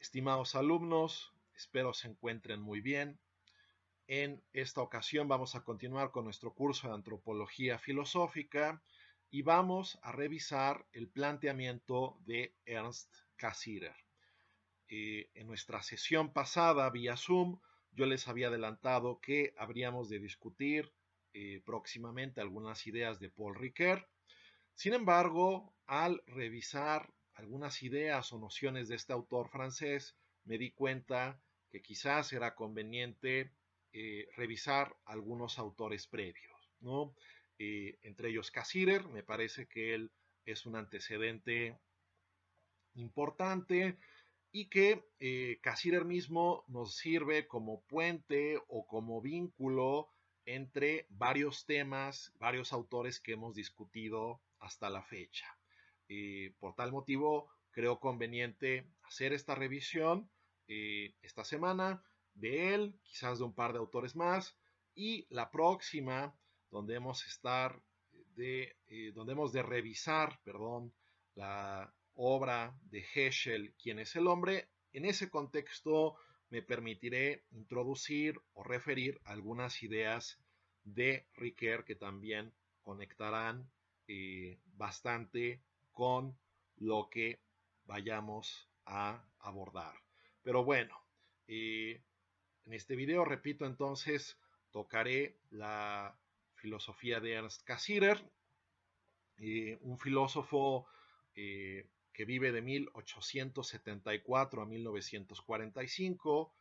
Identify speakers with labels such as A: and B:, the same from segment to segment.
A: Estimados alumnos, espero se encuentren muy bien. En esta ocasión vamos a continuar con nuestro curso de Antropología Filosófica y vamos a revisar el planteamiento de Ernst Cassirer. En nuestra sesión pasada vía Zoom yo les había adelantado que habríamos de discutir próximamente algunas ideas de Paul Ricoeur. Sin embargo, al revisar algunas ideas o nociones de este autor francés, me di cuenta que quizás era conveniente revisar algunos autores previos, ¿no? Entre ellos Cassirer. Me parece que él es un antecedente importante y que Cassirer mismo nos sirve como puente o como vínculo entre varios temas, varios autores que hemos discutido hasta la fecha. Por tal motivo, creo conveniente hacer esta revisión esta semana de él, quizás de un par de autores más, y la próxima, donde donde hemos de revisar, la obra de Heschel, ¿Quién es el hombre? En ese contexto me permitiré introducir o referir algunas ideas de Ricoeur que también conectarán bastante con lo que vayamos a abordar. Pero bueno, en este video, repito, entonces tocaré la filosofía de Ernst Cassirer, un filósofo que vive de 1874 a 1945,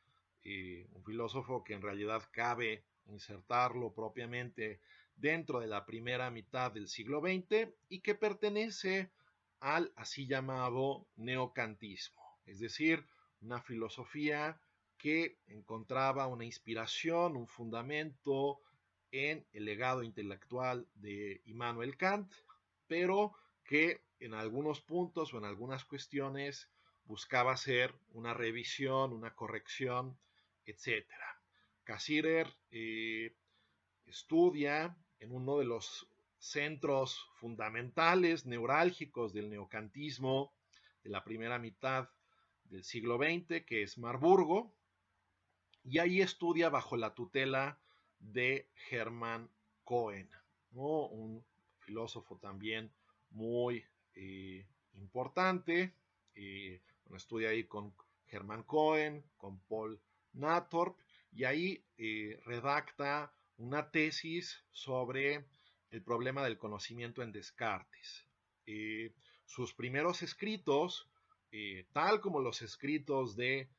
A: un filósofo que en realidad cabe insertarlo propiamente dentro de la primera mitad del siglo XX y que pertenece al así llamado neocantismo, es decir, una filosofía que encontraba una inspiración, un fundamento en el legado intelectual de Immanuel Kant, pero que en algunos puntos o en algunas cuestiones buscaba hacer una revisión, una corrección, etc. Cassirer estudia en uno de los centros fundamentales, neurálgicos del neocantismo de la primera mitad del siglo XX, que es Marburgo, y ahí estudia bajo la tutela de Hermann Cohen, ¿no? Un filósofo también muy importante. Bueno, estudia ahí con Hermann Cohen, con Paul Nathorp, y ahí redacta una tesis sobre el problema del conocimiento en Descartes. Sus primeros escritos, tal como los escritos de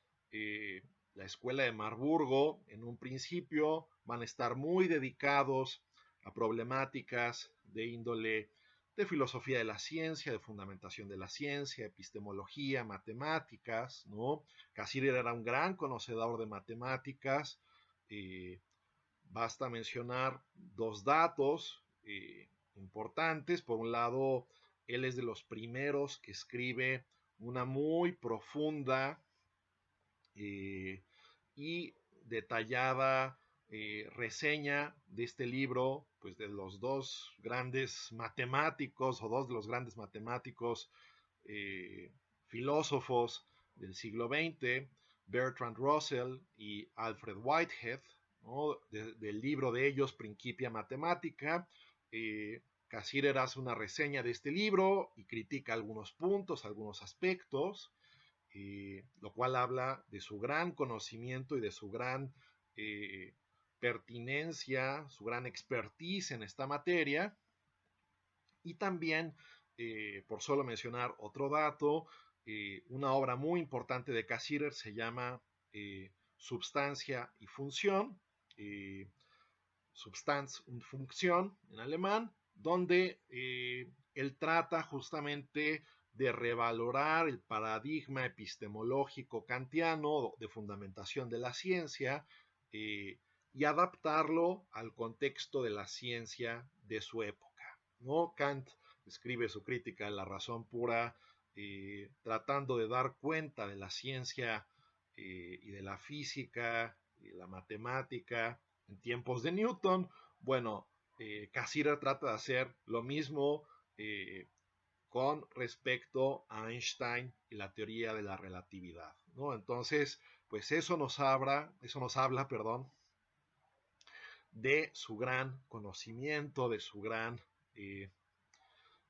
A: la escuela de Marburgo, en un principio van a estar muy dedicados a problemáticas de índole de filosofía de la ciencia, de fundamentación de la ciencia, epistemología, matemáticas, ¿no? Cassirer era un gran conocedor de matemáticas. Basta mencionar dos datos importantes. Por un lado, él es de los primeros que escribe una muy profunda y detallada reseña de este libro, pues de los dos grandes matemáticos o dos de los grandes matemáticos filósofos del siglo XX, Bertrand Russell y Alfred Whitehead, ¿no? Del libro de ellos, Principia Mathematica. Cassirer hace una reseña de este libro y critica algunos puntos, algunos aspectos, lo cual habla de su gran conocimiento y de su gran pertinencia, su gran expertise en esta materia. Y también, por solo mencionar otro dato, una obra muy importante de Cassirer se llama Substancia y Función, Substanz und Funktion en alemán, donde él trata justamente de revalorar el paradigma epistemológico kantiano de fundamentación de la ciencia y adaptarlo al contexto de la ciencia de su época, ¿no? Kant escribe su crítica de la razón pura tratando de dar cuenta de la ciencia y de la física y de la matemática en tiempos de Newton. Bueno, Cassirer trata de hacer lo mismo con respecto a Einstein y la teoría de la relatividad, ¿no? Entonces, pues eso nos habla, perdón, de su gran conocimiento, de su gran eh,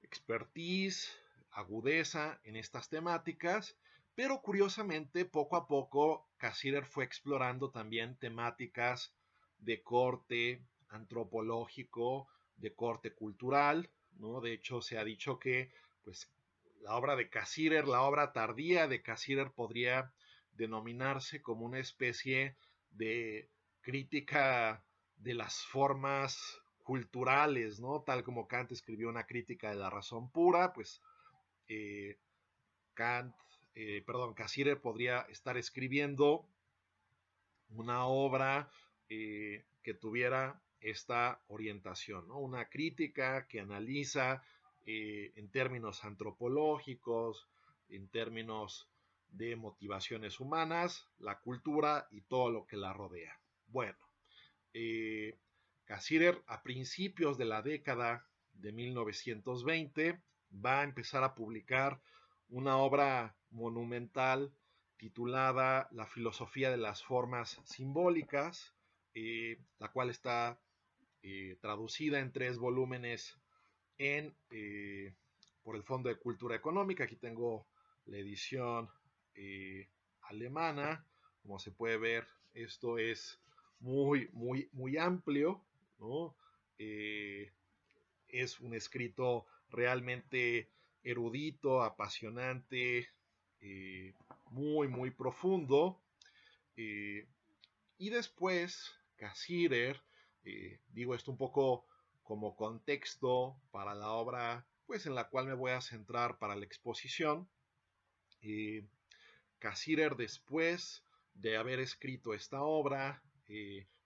A: expertise, agudeza en estas temáticas, pero curiosamente poco a poco Cassirer fue explorando también temáticas de corte antropológico, de corte cultural, ¿no? De hecho, se ha dicho que pues, la obra de Cassirer, la obra tardía de Cassirer podría denominarse como una especie de crítica de las formas culturales, ¿no? Tal como Kant escribió una crítica de la razón pura, pues eh, Cassirer podría estar escribiendo una obra que tuviera esta orientación, ¿no? Una crítica que analiza en términos antropológicos, en términos de motivaciones humanas, la cultura y todo lo que la rodea. Bueno, eh, Cassirer a principios de la década de 1920 va a empezar a publicar una obra monumental titulada La filosofía de las formas simbólicas, la cual está traducida en 3 volúmenes por el Fondo de Cultura Económica. Aquí tengo la edición alemana. Como se puede ver, esto es muy amplio, ¿no? Es un escrito realmente erudito, apasionante, muy profundo. Eh, y después, Cassirer, digo esto un poco como contexto para la obra, pues en la cual me voy a centrar para la exposición. Cassirer, después de haber escrito esta obra,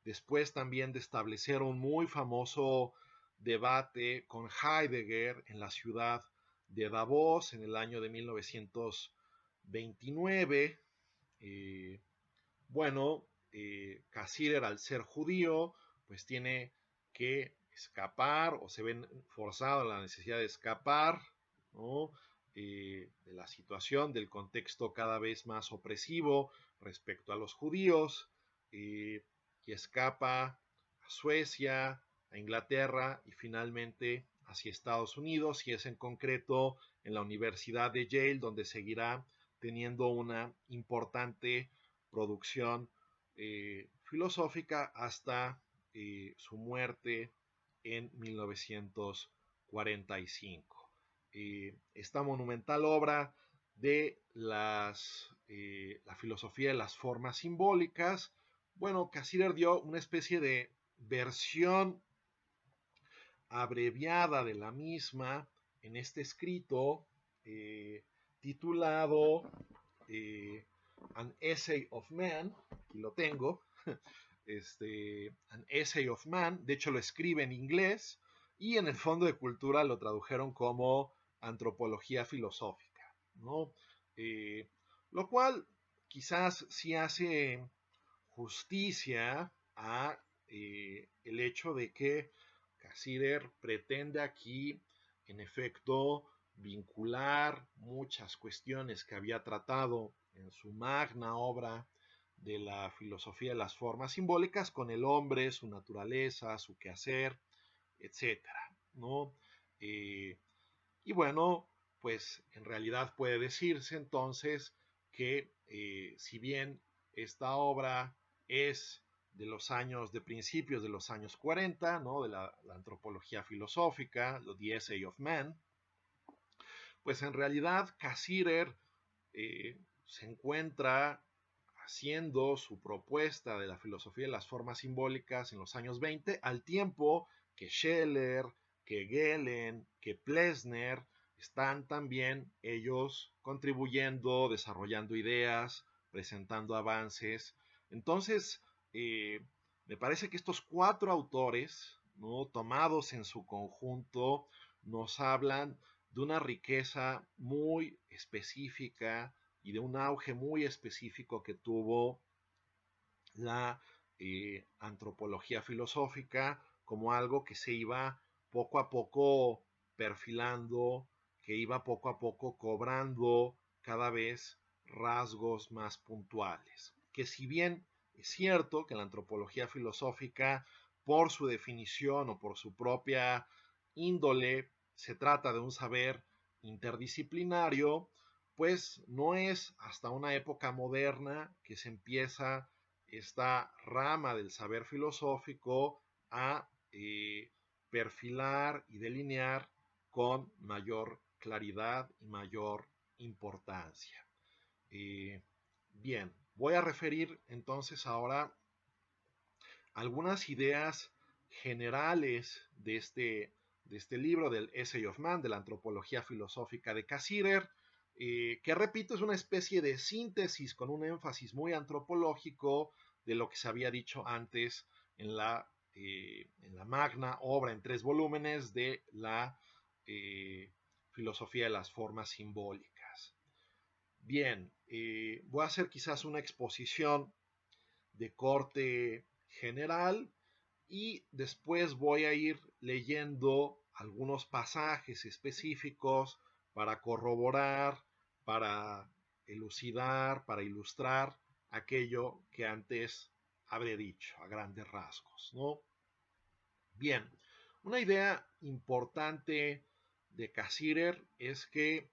A: después también de establecer un muy famoso debate con Heidegger en la ciudad de Davos en el año de 1929, bueno, Cassirer, al ser judío, pues tiene que escapar o se ven forzado a la necesidad de escapar, ¿no? De la situación, del contexto cada vez más opresivo respecto a los judíos, y escapa a Suecia, a Inglaterra y finalmente hacia Estados Unidos, y es en concreto en la Universidad de Yale donde seguirá teniendo una importante producción filosófica hasta su muerte en 1945. Esta monumental obra de la filosofía de las formas simbólicas, bueno, Cassirer dio una especie de versión abreviada de la misma en este escrito titulado An Essay of Man, aquí lo tengo, An Essay of Man, de hecho lo escribe en inglés y en el Fondo de Cultura lo tradujeron como Antropología Filosófica, ¿no? Lo cual quizás sí hace justicia a el hecho de que Cassirer pretende aquí, en efecto, vincular muchas cuestiones que había tratado en su magna obra de la filosofía de las formas simbólicas con el hombre, su naturaleza, su quehacer, etcétera, ¿no? Y bueno, pues en realidad puede decirse entonces que si bien esta obra es de principios de los años 40, ¿no? De la antropología filosófica, The Essay of Man, pues en realidad Cassirer se encuentra haciendo su propuesta de la filosofía de las formas simbólicas en los años 20, al tiempo que Scheler, que Gehlen, que Plessner están también ellos contribuyendo, desarrollando ideas, presentando avances. Entonces, me parece que estos 4 autores, ¿no? Tomados en su conjunto, nos hablan de una riqueza muy específica y de un auge muy específico que tuvo la antropología filosófica como algo que se iba poco a poco perfilando, que iba poco a poco cobrando cada vez rasgos más puntuales. Que si bien es cierto que la antropología filosófica, por su definición o por su propia índole, se trata de un saber interdisciplinario, pues no es hasta una época moderna que se empieza esta rama del saber filosófico a perfilar y delinear con mayor claridad y mayor importancia. Bien, voy a referir entonces ahora algunas ideas generales de este libro, del Essay of Man, de la antropología filosófica de Cassirer, que repito, es una especie de síntesis con un énfasis muy antropológico de lo que se había dicho antes en la magna obra en 3 volúmenes de la filosofía de las formas simbólicas. Bien, voy a hacer quizás una exposición de corte general y después voy a ir leyendo algunos pasajes específicos para corroborar, para elucidar, para ilustrar aquello que antes habré dicho a grandes rasgos, ¿no? Bien, una idea importante de Cassirer es que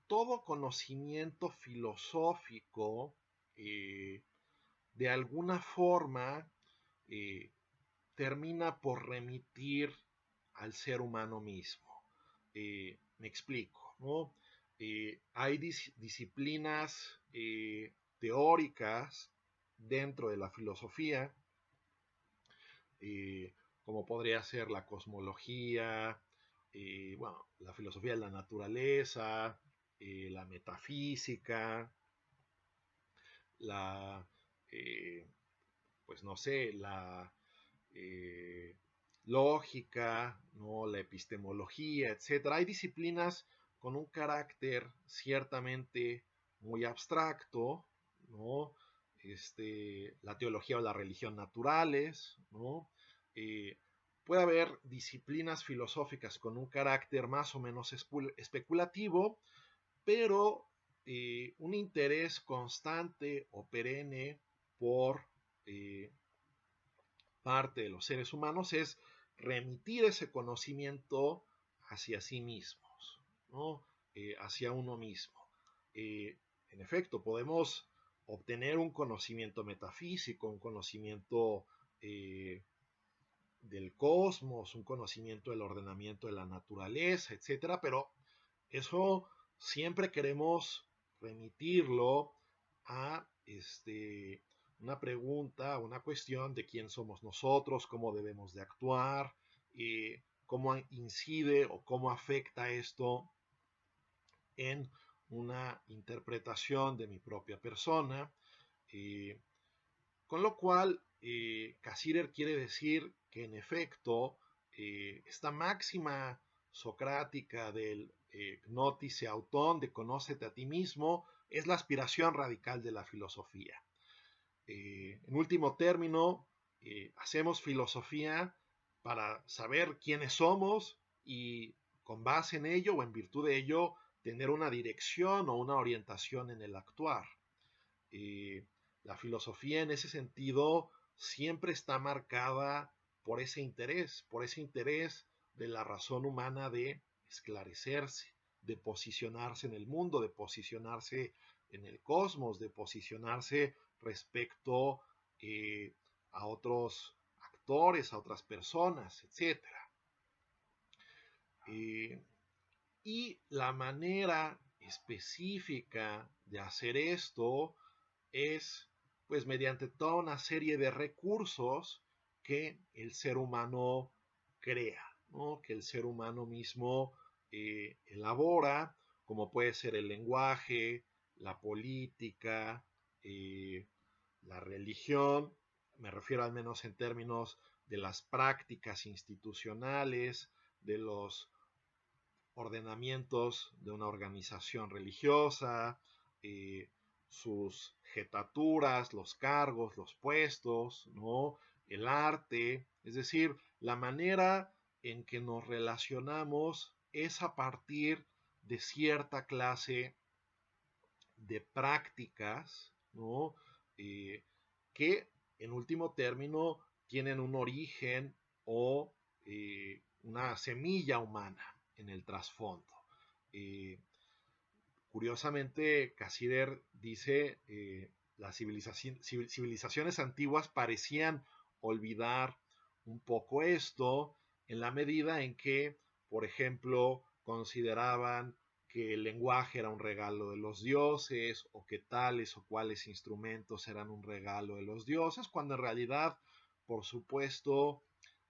A: todo conocimiento filosófico de alguna forma termina por remitir al ser humano mismo. Me explico, ¿no? Hay disciplinas teóricas dentro de la filosofía, como podría ser la cosmología, bueno, la filosofía de la naturaleza, la metafísica, la, pues no sé, la lógica, ¿no? La epistemología, etcétera. Hay disciplinas con un carácter ciertamente muy abstracto, ¿no? La teología o la religión naturales, ¿no? Puede haber disciplinas filosóficas con un carácter más o menos especulativo, pero un interés constante o perenne por parte de los seres humanos es remitir ese conocimiento hacia sí mismos, ¿no? Hacia uno mismo. En efecto, podemos obtener un conocimiento metafísico, un conocimiento del cosmos, un conocimiento del ordenamiento de la naturaleza, etcétera, pero eso siempre queremos remitirlo a una pregunta, una cuestión de quién somos nosotros, cómo debemos de actuar, cómo incide o cómo afecta esto en una interpretación de mi propia persona. Con lo cual, Cassirer quiere decir que en efecto, esta máxima socrática del gnótice autón, de conócete a ti mismo, es la aspiración radical de la filosofía. En último término, hacemos filosofía para saber quiénes somos y con base en ello o en virtud de ello tener una dirección o una orientación en el actuar. La filosofía en ese sentido siempre está marcada por ese interés de la razón humana de esclarecerse, de posicionarse en el mundo, de posicionarse en el cosmos, de posicionarse respecto a otros actores, a otras personas, etc. Y la manera específica de hacer esto es pues mediante toda una serie de recursos que el ser humano crea, ¿no? Que el ser humano mismo elabora, como puede ser el lenguaje, la política, la religión, me refiero al menos en términos de las prácticas institucionales, de los ordenamientos de una organización religiosa, sus jetaturas, los cargos, los puestos, ¿no? El arte, es decir, la manera en que nos relacionamos es a partir de cierta clase de prácticas, ¿no? Que en último término tienen un origen o una semilla humana en el trasfondo. Eh, Curiosamente, Cassirer dice, las civilizaciones antiguas parecían olvidar un poco esto en la medida en que, por ejemplo, consideraban que el lenguaje era un regalo de los dioses o que tales o cuales instrumentos eran un regalo de los dioses, cuando en realidad, por supuesto,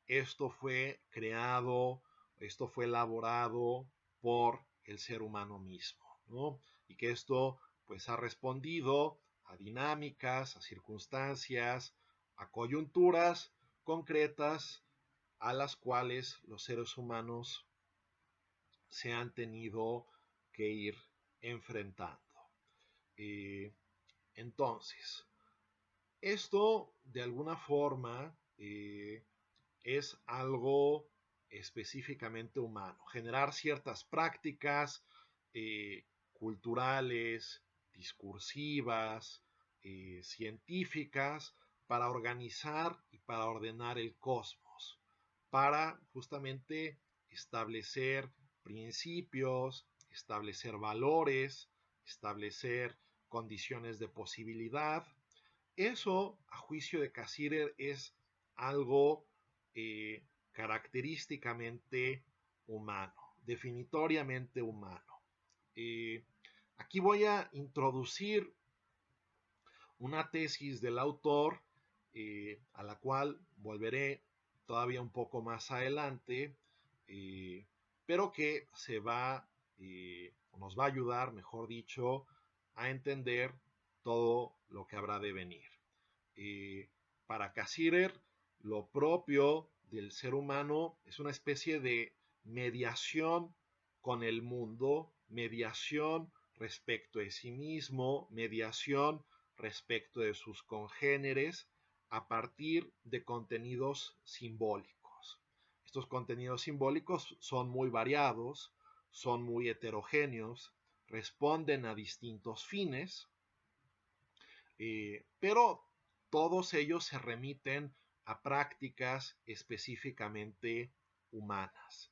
A: esto fue creado, esto fue elaborado por el ser humano mismo, ¿no? Y que esto pues ha respondido a dinámicas, a circunstancias, a coyunturas concretas a las cuales los seres humanos se han tenido que ir enfrentando. Eh, entonces, esto de alguna forma es algo específicamente humano, generar ciertas prácticas culturales, discursivas, científicas, para organizar y para ordenar el cosmos, para justamente establecer principios, establecer valores, establecer condiciones de posibilidad. Eso, a juicio de Cassirer, es algo característicamente humano, definitoriamente humano. Eh, Aquí voy a introducir una tesis del autor a la cual volveré todavía un poco más adelante, pero que se va, nos va a ayudar, mejor dicho, a entender todo lo que habrá de venir. Para Cassirer, lo propio del ser humano es una especie de mediación con el mundo, mediación respecto de sí mismo, mediación respecto de sus congéneres a partir de contenidos simbólicos. Estos contenidos simbólicos son muy variados, son muy heterogéneos, responden a distintos fines, pero todos ellos se remiten a prácticas específicamente humanas.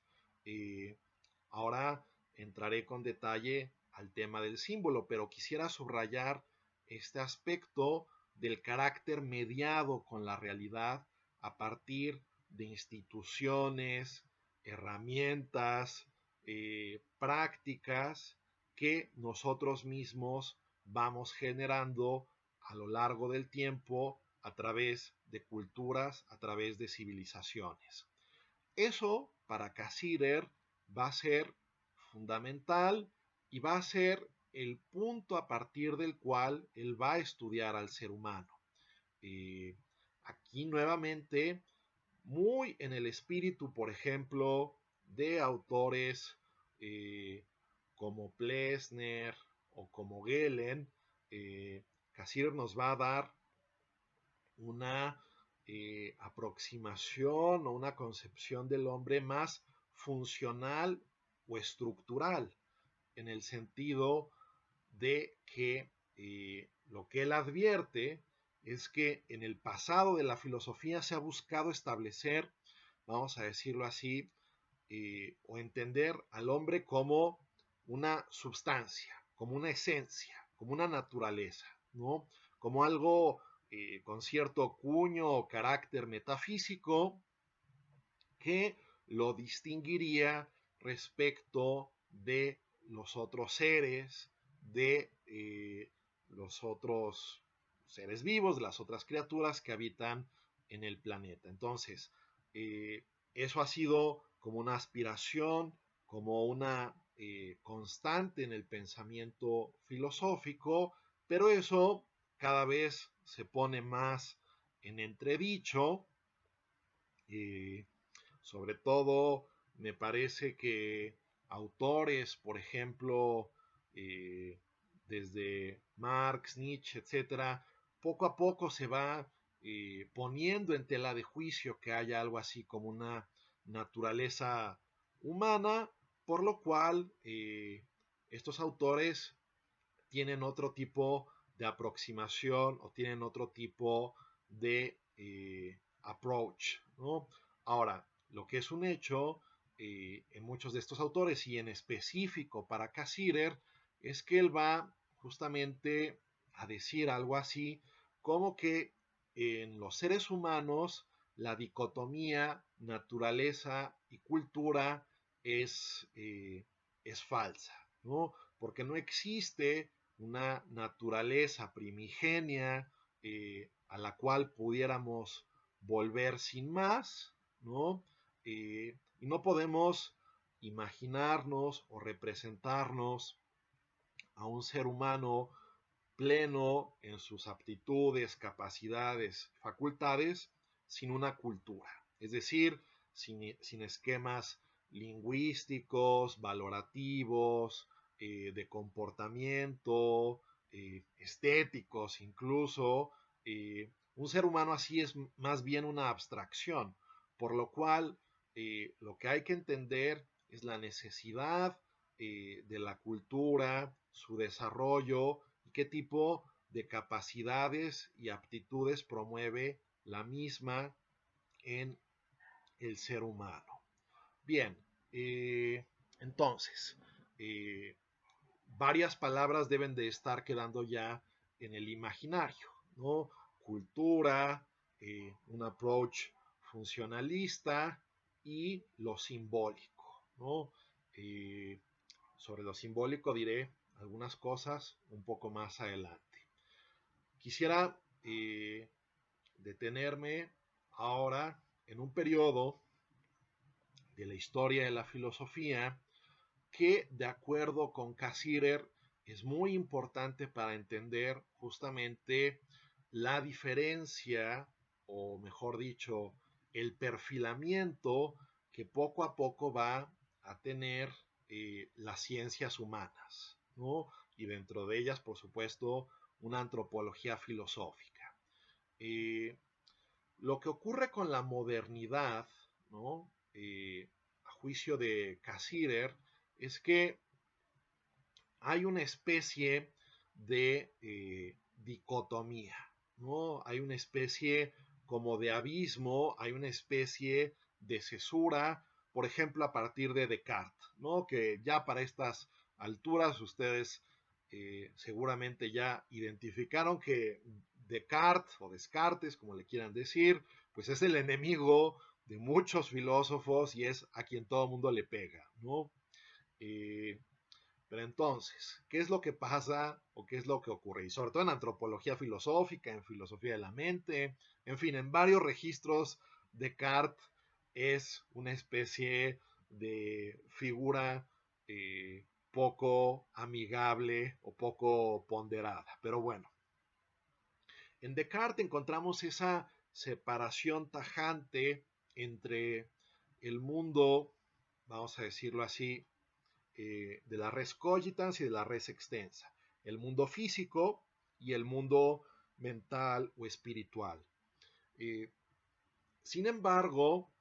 A: Ahora entraré con detalle al tema del símbolo, pero quisiera subrayar este aspecto del carácter mediado con la realidad a partir de instituciones, herramientas, prácticas que nosotros mismos vamos generando a lo largo del tiempo a través de culturas, a través de civilizaciones. Eso para Cassirer va a ser fundamental y va a ser el punto a partir del cual él va a estudiar al ser humano. Aquí nuevamente, muy en el espíritu, por ejemplo, de autores como Plessner o como Gehlen, Cassirer nos va a dar una aproximación o una concepción del hombre más funcional o estructural, en el sentido de que lo que él advierte es que en el pasado de la filosofía se ha buscado establecer, vamos a decirlo así, o entender al hombre como una sustancia, como una esencia, como una naturaleza, ¿no? Como algo con cierto cuño o carácter metafísico que lo distinguiría respecto de los otros seres, de los otros seres vivos, de las otras criaturas que habitan en el planeta. Entonces, eso ha sido como una aspiración, como una constante en el pensamiento filosófico, pero eso cada vez se pone más en entredicho. Sobre todo, me parece que autores, por ejemplo, desde Marx, Nietzsche, etcétera, poco a poco se va poniendo en tela de juicio que haya algo así como una naturaleza humana, por lo cual estos autores tienen otro tipo de aproximación o tienen otro tipo de approach, ¿no? Ahora, lo que es un hecho en muchos de estos autores y en específico para Cassirer es que él va justamente a decir algo así como que en los seres humanos la dicotomía naturaleza y cultura es falsa, ¿no? Porque no existe una naturaleza primigenia a la cual pudiéramos volver sin más, ¿no? Y no podemos imaginarnos o representarnos a un ser humano pleno en sus aptitudes, capacidades, facultades, sin una cultura. Es decir, sin esquemas lingüísticos, valorativos, de comportamiento, estéticos incluso. Un ser humano así es más bien una abstracción, por lo cual lo que hay que entender es la necesidad de la cultura, su desarrollo y qué tipo de capacidades y aptitudes promueve la misma en el ser humano. Bien, entonces, eh, varias palabras deben de estar quedando ya en el imaginario, ¿no? Cultura, un approach funcionalista y lo simbólico, ¿no? Eh, sobre lo simbólico diré algunas cosas un poco más adelante. Quisiera detenerme ahora en un periodo de la historia de la filosofía que, de acuerdo con Cassirer, es muy importante para entender justamente la diferencia, o mejor dicho, el perfilamiento que poco a poco va a tener las ciencias humanas, ¿no? Y dentro de ellas, por supuesto, una antropología filosófica. Eh, lo que ocurre con la modernidad, ¿no? A juicio de Cassirer, es que hay una especie de dicotomía, ¿no? Hay una especie como de abismo, hay una especie de cesura, por ejemplo, a partir de Descartes, ¿no? Que ya para estas alturas ustedes seguramente ya identificaron que Descartes o Descartes, como le quieran decir, pues es el enemigo de muchos filósofos y es a quien todo el mundo le pega, ¿no? Eh, pero entonces, ¿qué es lo que pasa o qué es lo que ocurre? Y sobre todo en antropología filosófica, en filosofía de la mente, en fin, en varios registros, Descartes es una especie de figura poco amigable o poco ponderada. Pero bueno, en Descartes encontramos esa separación tajante entre el mundo, vamos a decirlo así, de la res cogitans y de la res extensa, el mundo físico y el mundo mental o espiritual. Eh, Sin embargo,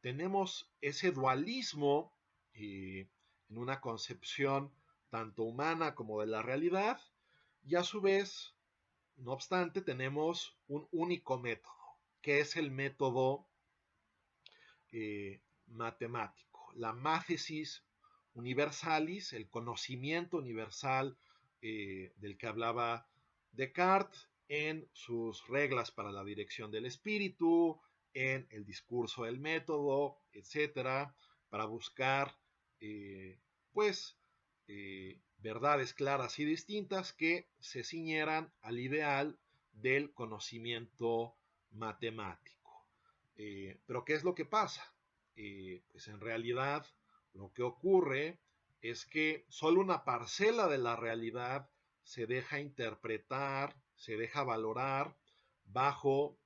A: tenemos ese dualismo en una concepción tanto humana como de la realidad y a su vez, no obstante, tenemos un único método, que es el método matemático, la máthesis universalis, el conocimiento universal del que hablaba Descartes en sus reglas para la dirección del espíritu, en el discurso del método, etcétera, para buscar, pues, verdades claras y distintas que se ciñeran al ideal del conocimiento matemático. Pero ¿qué es lo que pasa? Pues en realidad lo que ocurre es que solo una parcela de la realidad se deja interpretar, se deja valorar bajo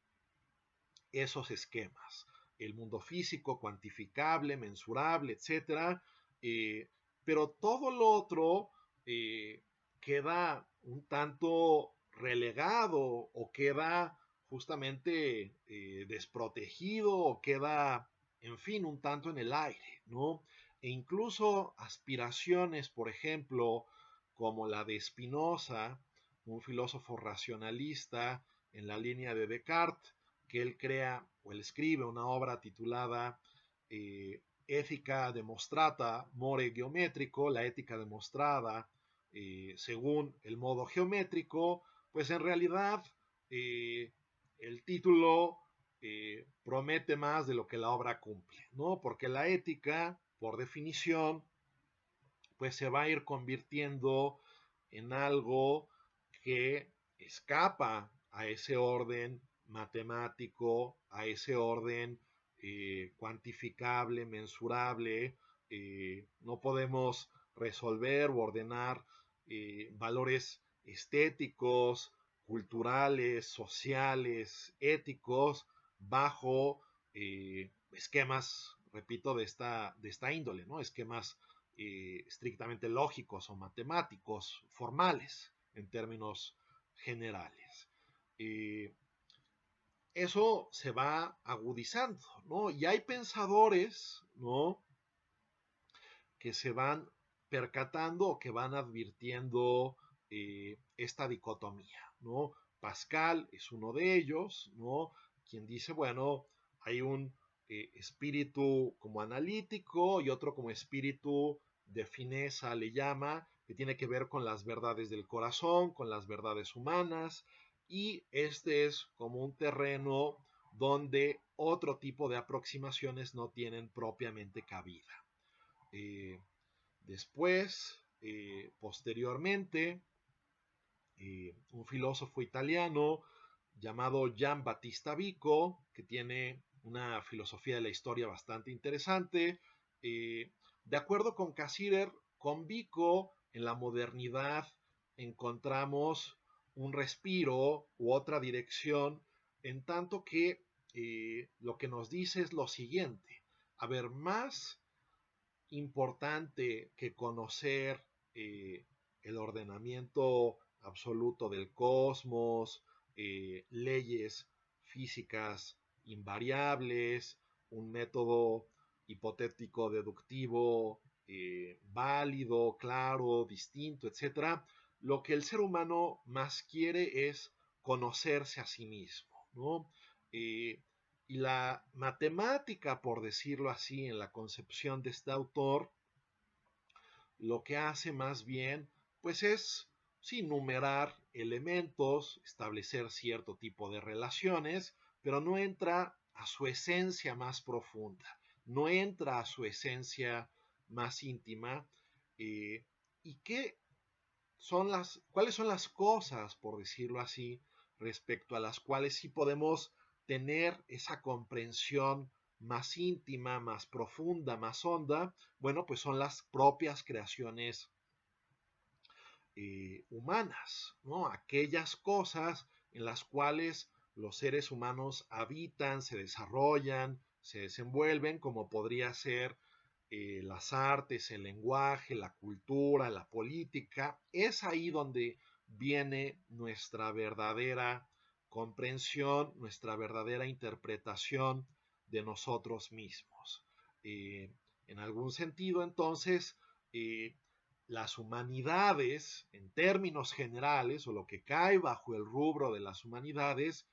A: esos esquemas. El mundo físico, cuantificable, mensurable, etcétera. Pero todo lo otro queda un tanto relegado o queda justamente desprotegido o queda, en fin, un tanto en el aire, ¿no? e incluso aspiraciones, por ejemplo, como la de Spinoza, un filósofo racionalista en la línea de Descartes, que él crea o él escribe una obra titulada Ética demostrata more geométrico, la ética demostrada según el modo geométrico, pues en realidad el título promete más de lo que la obra cumple, ¿no? Porque la ética, por definición, pues se va a ir convirtiendo en algo que escapa a ese orden matemático, a ese orden cuantificable, mensurable. No podemos resolver o ordenar valores estéticos, culturales, sociales, éticos, bajo esquemas, repito, de esta índole, ¿no? Esquemas estrictamente lógicos o matemáticos, formales, en términos generales. Eso se va agudizando, ¿no? Y hay pensadores, ¿no? Que se van percatando o que van advirtiendo esta dicotomía, ¿no? Pascal es uno de ellos, ¿no? Quien dice, bueno, hay un espíritu como analítico y otro como espíritu de fineza, le llama, que tiene que ver con las verdades del corazón, con las verdades humanas, y este es como un terreno donde otro tipo de aproximaciones no tienen propiamente cabida. Después, posteriormente, un filósofo italiano llamado Gian Battista Vico, que tiene una filosofía de la historia bastante interesante. De acuerdo con Cassirer, con Vico en la modernidad encontramos un respiro u otra dirección, en tanto que lo que nos dice es lo siguiente. A ver, más importante que conocer el ordenamiento absoluto del cosmos, leyes físicas invariables, un método hipotético deductivo válido, claro, distinto, etc. Lo que el ser humano más quiere es conocerse a sí mismo, ¿no? Y la matemática, por decirlo así, en la concepción de este autor, lo que hace más bien, pues es, sí, numerar elementos, establecer cierto tipo de relaciones, pero no entra a su esencia más profunda, no entra a su esencia más íntima. ¿Y qué son cuáles son las cosas, por decirlo así, respecto a las cuales sí podemos tener esa comprensión más íntima, más profunda, más honda? Bueno, pues son las propias creaciones humanas, ¿no? Aquellas cosas en las cuales los seres humanos habitan, se desarrollan, se desenvuelven, como podría ser las artes, el lenguaje, la cultura, la política. Es ahí donde viene nuestra verdadera comprensión, nuestra verdadera interpretación de nosotros mismos. En algún sentido, entonces, las humanidades, en términos generales, o lo que cae bajo el rubro de las humanidades,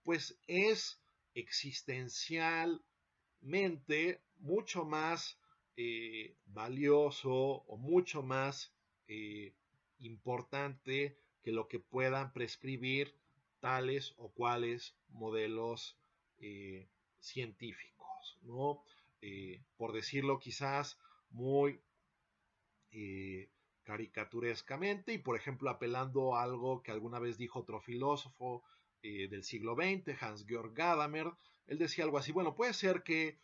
A: pues es existencialmente mucho más valioso o mucho más importante que lo que puedan prescribir tales o cuales modelos científicos, ¿no? Por decirlo quizás muy caricaturescamente y por ejemplo apelando a algo que alguna vez dijo otro filósofo del siglo XX, Hans-Georg Gadamer. Él decía algo así, bueno, puede ser que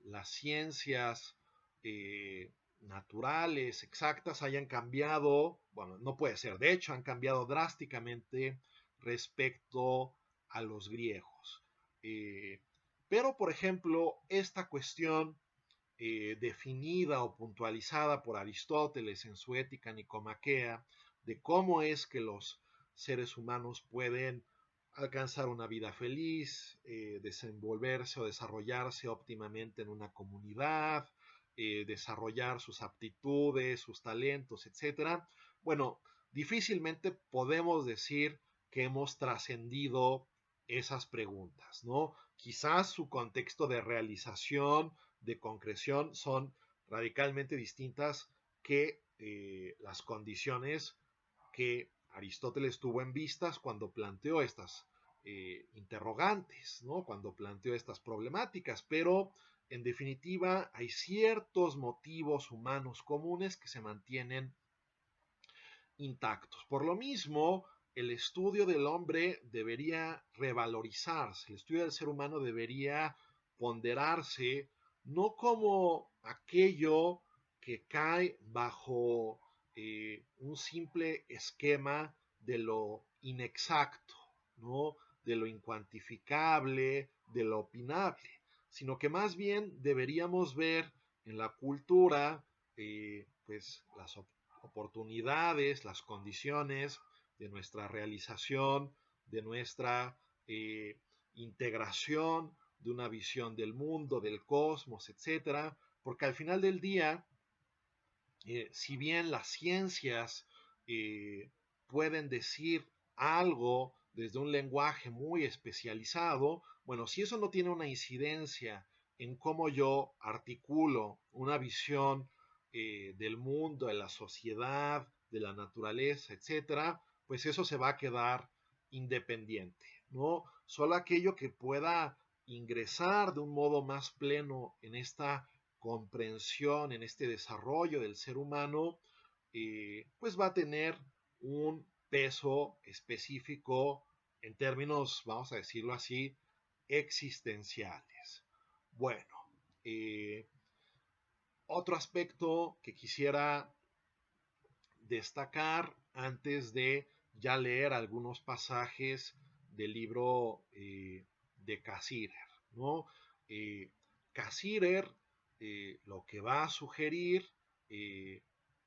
A: las ciencias naturales, exactas, hayan cambiado, bueno, no puede ser, de hecho han cambiado drásticamente respecto a los griegos. Pero, por ejemplo, esta cuestión definida o puntualizada por Aristóteles en su Ética Nicomaquea, de cómo es que los seres humanos pueden alcanzar una vida feliz, desenvolverse o desarrollarse óptimamente en una comunidad, desarrollar sus aptitudes, sus talentos, etc. Bueno, difícilmente podemos decir que hemos trascendido esas preguntas, ¿no? Quizás su contexto de realización, de concreción, son radicalmente distintas que las condiciones que Aristóteles tuvo en vistas cuando planteó estas interrogantes, ¿no? Cuando planteó estas problemáticas, pero en definitiva hay ciertos motivos humanos comunes que se mantienen intactos. Por lo mismo, el estudio del hombre debería revalorizarse, el estudio del ser humano debería ponderarse no como aquello que cae bajo un simple esquema de lo inexacto, ¿no? De lo incuantificable, de lo opinable, sino que más bien deberíamos ver en la cultura pues las oportunidades, las condiciones de nuestra realización, de nuestra integración, de una visión del mundo, del cosmos, etcétera, porque al final del día, si bien las ciencias pueden decir algo desde un lenguaje muy especializado, bueno, si eso no tiene una incidencia en cómo yo articulo una visión del mundo, de la sociedad, de la naturaleza, etcétera, pues eso se va a quedar independiente, ¿no? Solo aquello que pueda ingresar de un modo más pleno en esta comprensión, en este desarrollo del ser humano, pues va a tener un peso específico en términos, vamos a decirlo así, existenciales. Bueno, otro aspecto que quisiera destacar antes de ya leer algunos pasajes del libro de Cassirer, ¿no? Cassirer lo que va a sugerir,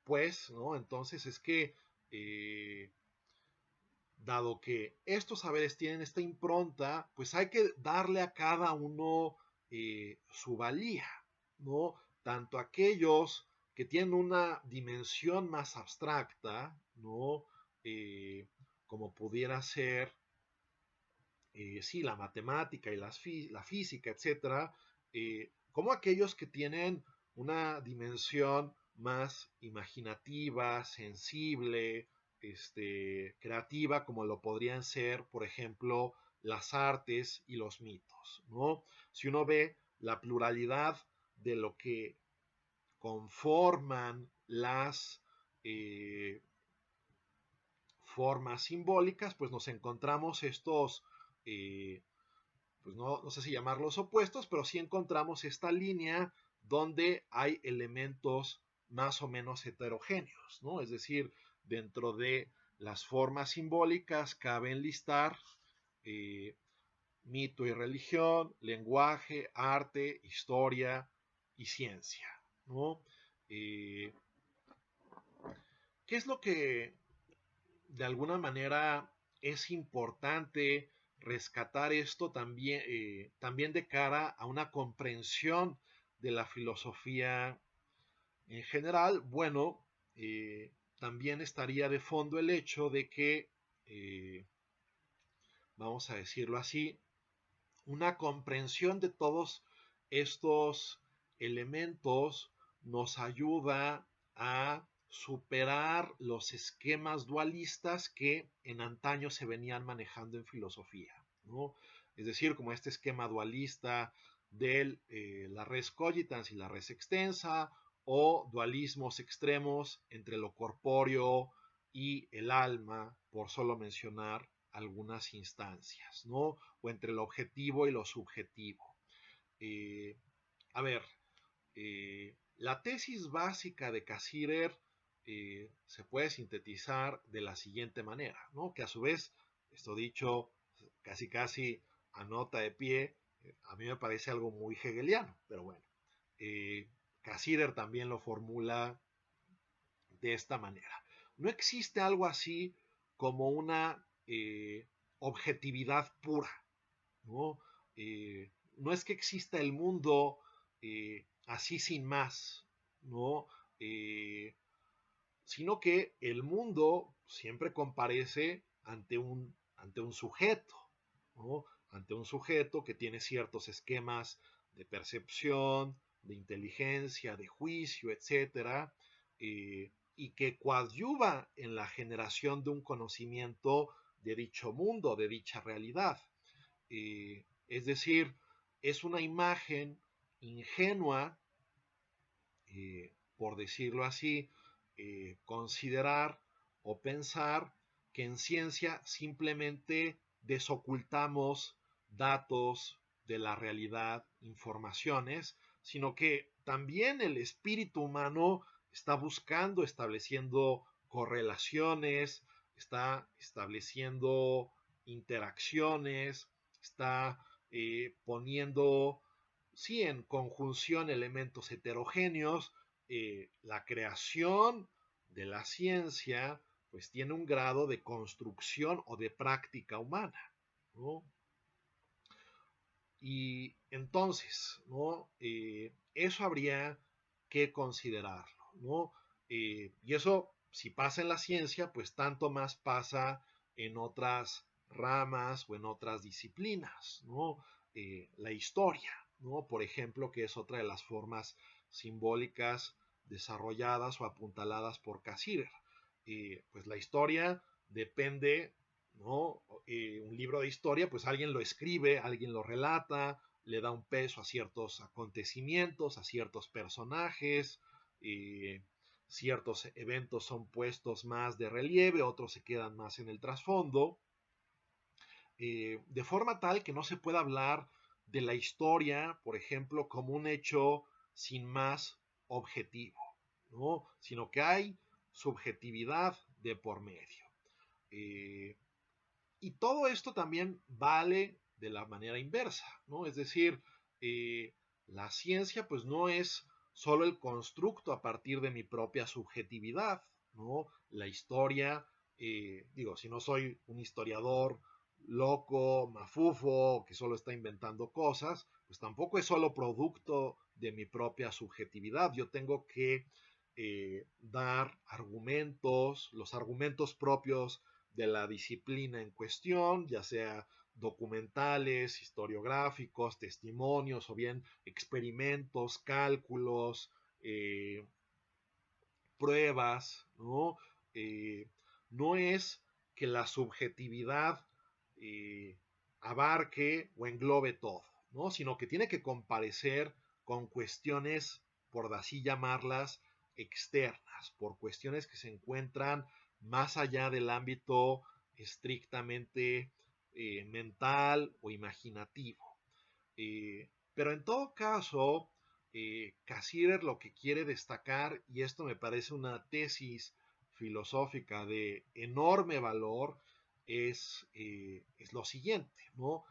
A: pues, ¿no? Entonces es que, dado que estos saberes tienen esta impronta, pues hay que darle a cada uno su valía, ¿no? Tanto aquellos que tienen una dimensión más abstracta, ¿no? Como pudiera ser, sí, la matemática y la física, etcétera, como aquellos que tienen una dimensión más imaginativa, sensible, creativa, como lo podrían ser, por ejemplo, las artes y los mitos, ¿no? Si uno ve la pluralidad de lo que conforman las formas simbólicas, pues nos encontramos estos, pues no sé si llamarlos opuestos, pero sí encontramos esta línea donde hay elementos más o menos heterogéneos, ¿no? Es decir, dentro de las formas simbólicas cabe enlistar eh, mito y religión, lenguaje, arte, historia y ciencia, ¿no? Eh, ¿Qué es lo que de alguna manera es importante rescatar esto también, también de cara a una comprensión de la filosofía en general? Bueno, también estaría de fondo el hecho de que, vamos a decirlo así, una comprensión de todos estos elementos nos ayuda a superar los esquemas dualistas que en antaño se venían manejando en filosofía, ¿no? Es decir, como este esquema dualista de la res cogitans y la res extensa, o dualismos extremos entre lo corpóreo y el alma, por solo mencionar algunas instancias, ¿no? O entre lo objetivo y lo subjetivo. Eh, a ver, la tesis básica de Cassirer se puede sintetizar de la siguiente manera, ¿no? Que a su vez, esto dicho casi casi a nota de pie, a mí me parece algo muy hegeliano, pero bueno, Cassirer también lo formula de esta manera. No existe algo así como una objetividad pura, ¿no? No es que exista el mundo así sin más, ¿no? Eh, Sino que el mundo siempre comparece ante un sujeto, ¿no? Ante un sujeto que tiene ciertos esquemas de percepción, de inteligencia, de juicio, etcétera, y que coadyuva en la generación de un conocimiento de dicho mundo, de dicha realidad. Es decir, es una imagen ingenua, por decirlo así, considerar o pensar que en ciencia simplemente desocultamos datos de la realidad, informaciones, sino que también el espíritu humano está buscando, estableciendo correlaciones, está estableciendo interacciones, está poniendo, sí, en conjunción elementos heterogéneos. La creación de la ciencia pues tiene un grado de construcción o de práctica humana, ¿no? Y entonces, ¿no? Eso habría que considerarlo, ¿no? Y eso, si pasa en la ciencia, pues tanto más pasa en otras ramas o en otras disciplinas, ¿no? La historia, ¿no? Por ejemplo, que es otra de las formas simbólicas desarrolladas o apuntaladas por Cassirer. Pues la historia depende, ¿no? Un libro de historia, pues alguien lo escribe, alguien lo relata, le da un peso a ciertos acontecimientos, a ciertos personajes, ciertos eventos son puestos más de relieve, otros se quedan más en el trasfondo, de forma tal que no se pueda hablar de la historia, por ejemplo, como un hecho sin más objetivo, ¿no? Sino que hay subjetividad de por medio. Eh, y todo esto también vale de la manera inversa, ¿no? Es decir, la ciencia pues no es solo el constructo a partir de mi propia subjetividad, ¿no? La historia, digo, si no soy un historiador loco, mafufo, que solo está inventando cosas, pues tampoco es solo producto de mi propia subjetividad. Yo tengo que dar argumentos, los argumentos propios de la disciplina en cuestión, ya sea documentales, historiográficos, testimonios o bien experimentos, cálculos, pruebas, ¿no? No es que la subjetividad eh, abarque o englobe todo, ¿no? Sino que tiene que comparecer con cuestiones, por así llamarlas, externas, por cuestiones que se encuentran más allá del ámbito estrictamente mental o imaginativo. Pero en todo caso, Cassirer lo que quiere destacar, y esto me parece una tesis filosófica de enorme valor, es lo siguiente, ¿no?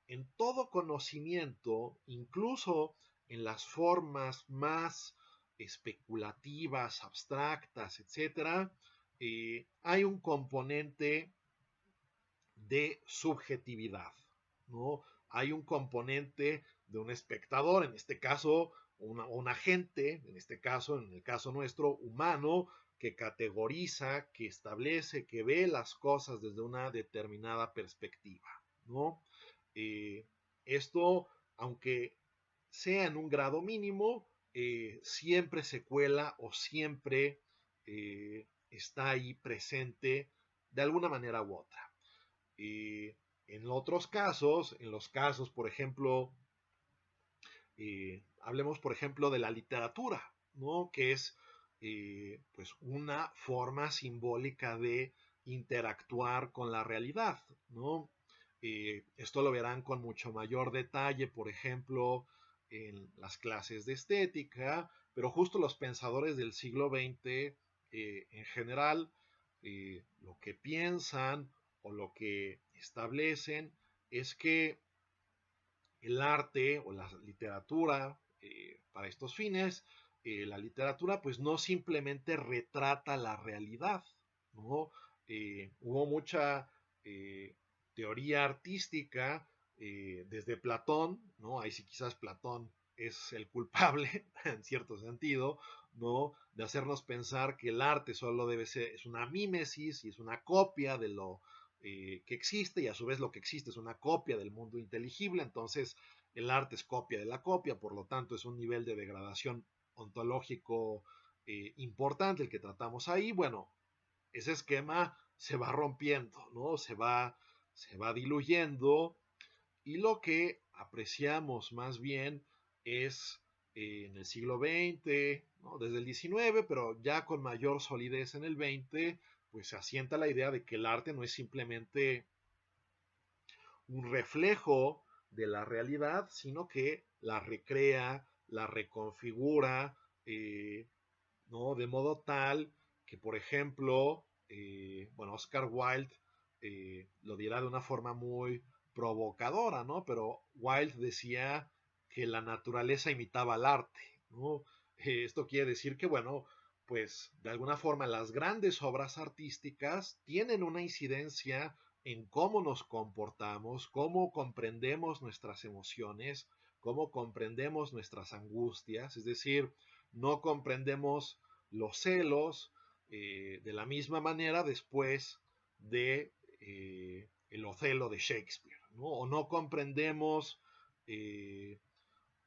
A: En todo conocimiento, incluso en las formas más especulativas, abstractas, etcétera, hay un componente de subjetividad, ¿no? Hay un componente de un espectador, en este caso un agente, en este caso, en el caso nuestro, humano, que categoriza, que establece, que ve las cosas desde una determinada perspectiva, ¿no? Eh, Esto, aunque sea en un grado mínimo, siempre se cuela o siempre está ahí presente de alguna manera u otra. En otros casos, en los casos, por ejemplo, hablemos, por ejemplo, de la literatura, ¿no? Que es pues una forma simbólica de interactuar con la realidad, ¿no? Esto lo verán con mucho mayor detalle, por ejemplo, en las clases de estética, pero justo los pensadores del siglo XX, en general, lo que piensan o lo que establecen es que el arte o la literatura, para estos fines, la literatura pues no simplemente retrata la realidad, ¿no? Hubo mucha teoría artística desde Platón, ¿no? Ahí sí quizás Platón es el culpable, en cierto sentido, ¿no? De hacernos pensar que el arte solo debe ser, es una mímesis y es una copia de lo que existe, y a su vez lo que existe es una copia del mundo inteligible. Entonces el arte es copia de la copia, por lo tanto es un nivel de degradación ontológico importante el que tratamos ahí. Bueno, ese esquema se va rompiendo, ¿no? Se va diluyendo, y lo que apreciamos más bien es en el siglo XX, ¿no? Desde el XIX, pero ya con mayor solidez en el XX, pues se asienta la idea de que el arte no es simplemente un reflejo de la realidad, sino que la recrea, la reconfigura, ¿no? De modo tal que, por ejemplo, bueno, Oscar Wilde lo dirá de una forma muy provocadora, ¿no? Pero Wilde decía que la naturaleza imitaba al arte, ¿no? Esto quiere decir que, bueno, pues de alguna forma las grandes obras artísticas tienen una incidencia en cómo nos comportamos, cómo comprendemos nuestras emociones, cómo comprendemos nuestras angustias, es decir, no comprendemos los celos de la misma manera después de el Otelo de Shakespeare, ¿no? O no comprendemos,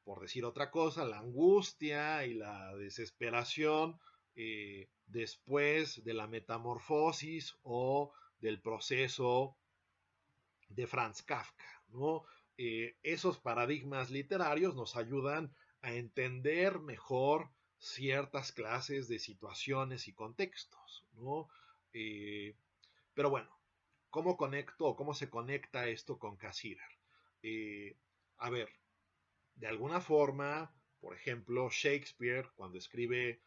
A: por decir otra cosa, la angustia y la desesperación después de la metamorfosis o del proceso de Franz Kafka, ¿no? Esos paradigmas literarios nos ayudan a entender mejor ciertas clases de situaciones y contextos, ¿no? Eh, pero bueno, ¿cómo conecto o cómo se conecta esto con Cassirer? Eh, a ver, de alguna forma, por ejemplo, Shakespeare, cuando escribe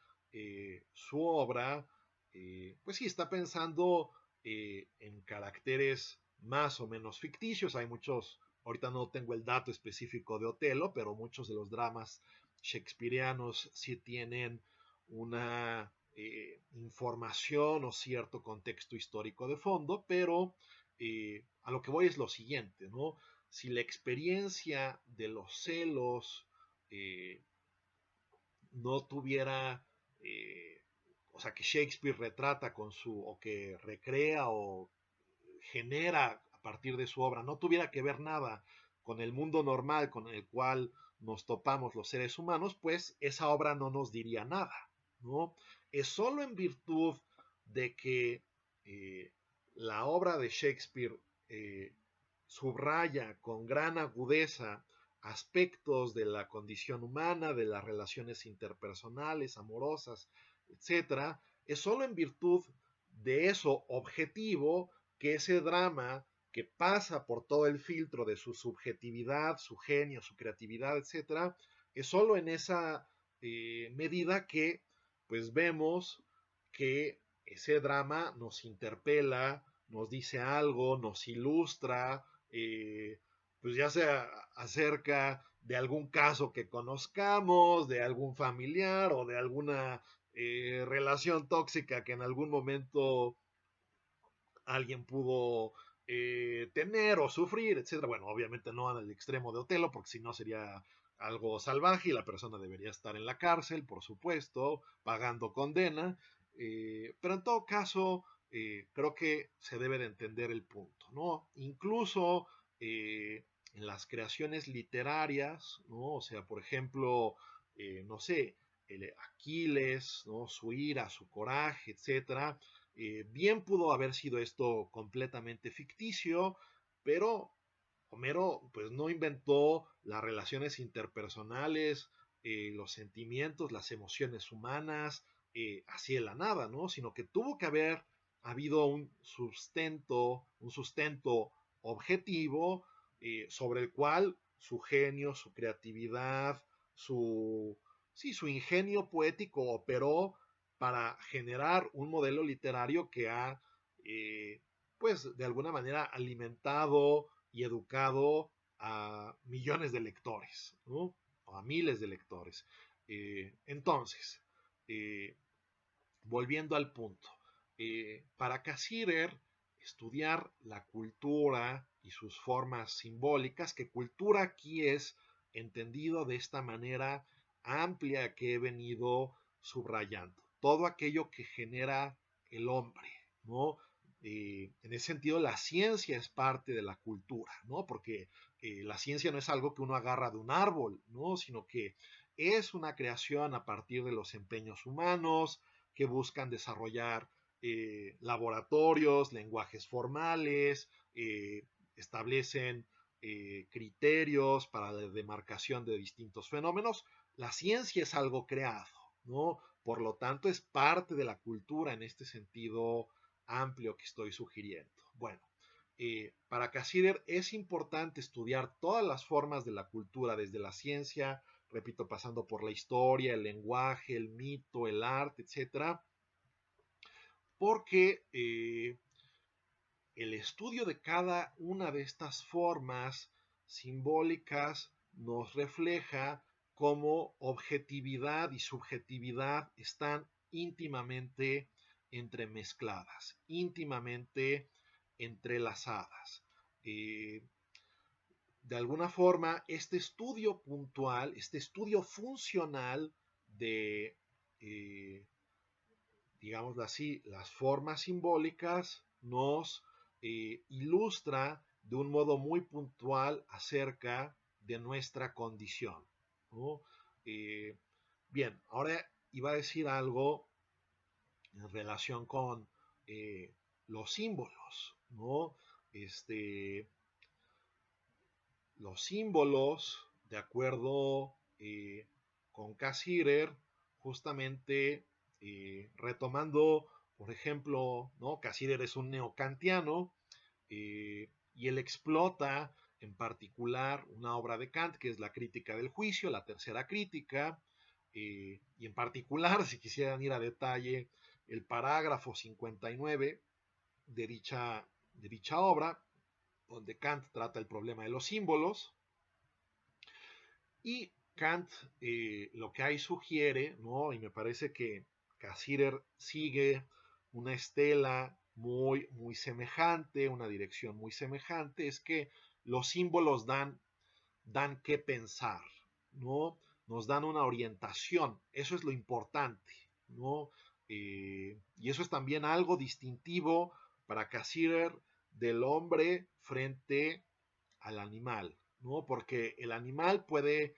A: su obra, pues sí está pensando en caracteres más o menos ficticios. Hay muchos, ahorita no tengo el dato específico de Otelo, pero muchos de los dramas shakespearianos sí tienen una información o cierto contexto histórico de fondo, pero a lo que voy es lo siguiente, ¿no? Si la experiencia de los celos eh, no tuviera, o sea, que Shakespeare retrata con su, o que recrea o genera a partir de su obra, no tuviera que ver nada con el mundo normal con el cual nos topamos los seres humanos, pues esa obra no nos diría nada, ¿no? Es solo en virtud de que la obra de Shakespeare eh, subraya con gran agudeza aspectos de la condición humana, de las relaciones interpersonales, amorosas, etcétera, es solo en virtud de eso objetivo que ese drama que pasa por todo el filtro de su subjetividad, su genio, su creatividad, etcétera, es solo en esa medida que pues vemos que ese drama nos interpela, nos dice algo, nos ilustra, pues ya sea acerca de algún caso que conozcamos, de algún familiar o de alguna relación tóxica que en algún momento alguien pudo tener o sufrir, etcétera. Bueno, obviamente no al extremo de Otelo, porque si no sería algo salvaje y la persona debería estar en la cárcel, por supuesto, pagando condena. Pero en todo caso, creo que se debe de entender el punto, ¿no? Incluso en las creaciones literarias, ¿no? O sea, por ejemplo, no sé, Aquiles, ¿no? Su ira, su coraje, etcétera. Bien pudo haber sido esto completamente ficticio, pero Homero pues no inventó las relaciones interpersonales, los sentimientos, las emociones humanas, así de la nada, ¿no? Sino que tuvo que haber habido un sustento objetivo sobre el cual su genio, su creatividad, su, sí, su ingenio poético operó para generar un modelo literario que ha, pues, de alguna manera alimentado y educado a millones de lectores, ¿no? O a miles de lectores. Entonces, eh, volviendo al punto, para Cassirer, estudiar la cultura y sus formas simbólicas, que cultura aquí es entendido de esta manera amplia que he venido subrayando. Todo aquello que genera el hombre, ¿no? En ese sentido, la ciencia es parte de la cultura, ¿no? Porque la ciencia no es algo que uno agarra de un árbol, ¿no? Sino que es una creación a partir de los empeños humanos que buscan desarrollar laboratorios, lenguajes formales, establecen criterios para la demarcación de distintos fenómenos. La ciencia es algo creado, ¿no? Por lo tanto, es parte de la cultura en este sentido amplio que estoy sugiriendo. Bueno, para Cassirer es importante estudiar todas las formas de la cultura, desde la ciencia, repito, pasando por la historia, el lenguaje, el mito, el arte, etcétera, porque el estudio de cada una de estas formas simbólicas nos refleja cómo objetividad y subjetividad están íntimamente entremezcladas, íntimamente entrelazadas. De alguna forma, este estudio puntual, este estudio funcional de, digámoslo así, las formas simbólicas nos ilustra de un modo muy puntual acerca de nuestra condición, ¿no? Bien, ahora iba a decir algo en relación con los símbolos, ¿no? Este, los símbolos, de acuerdo con Cassirer, justamente retomando, por ejemplo, ¿no? Cassirer es un neocantiano y él explota en particular una obra de Kant que es la crítica del juicio, la tercera crítica, y en particular, si quisieran ir a detalle, el parágrafo 59 de dicha obra, donde Kant trata el problema de los símbolos, y Kant lo que ahí sugiere, ¿no? Y me parece que Cassirer sigue una estela muy, muy semejante, una dirección muy semejante, es que los símbolos dan que pensar, ¿no? Nos dan una orientación, eso es lo importante, ¿no? Y eso es también algo distintivo para Cassirer del hombre frente al animal, ¿no? Porque el animal puede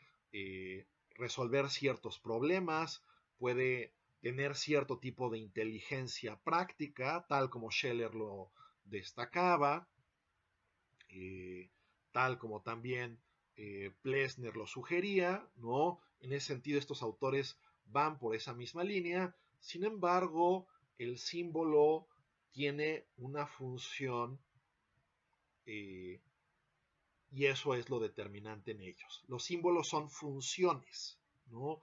A: resolver ciertos problemas, puede tener cierto tipo de inteligencia práctica, tal como Scheller lo destacaba, tal como también Plessner lo sugería, ¿no? En ese sentido, estos autores van por esa misma línea. Sin embargo, el símbolo tiene una función y eso es lo determinante en ellos. Los símbolos son funciones, ¿no?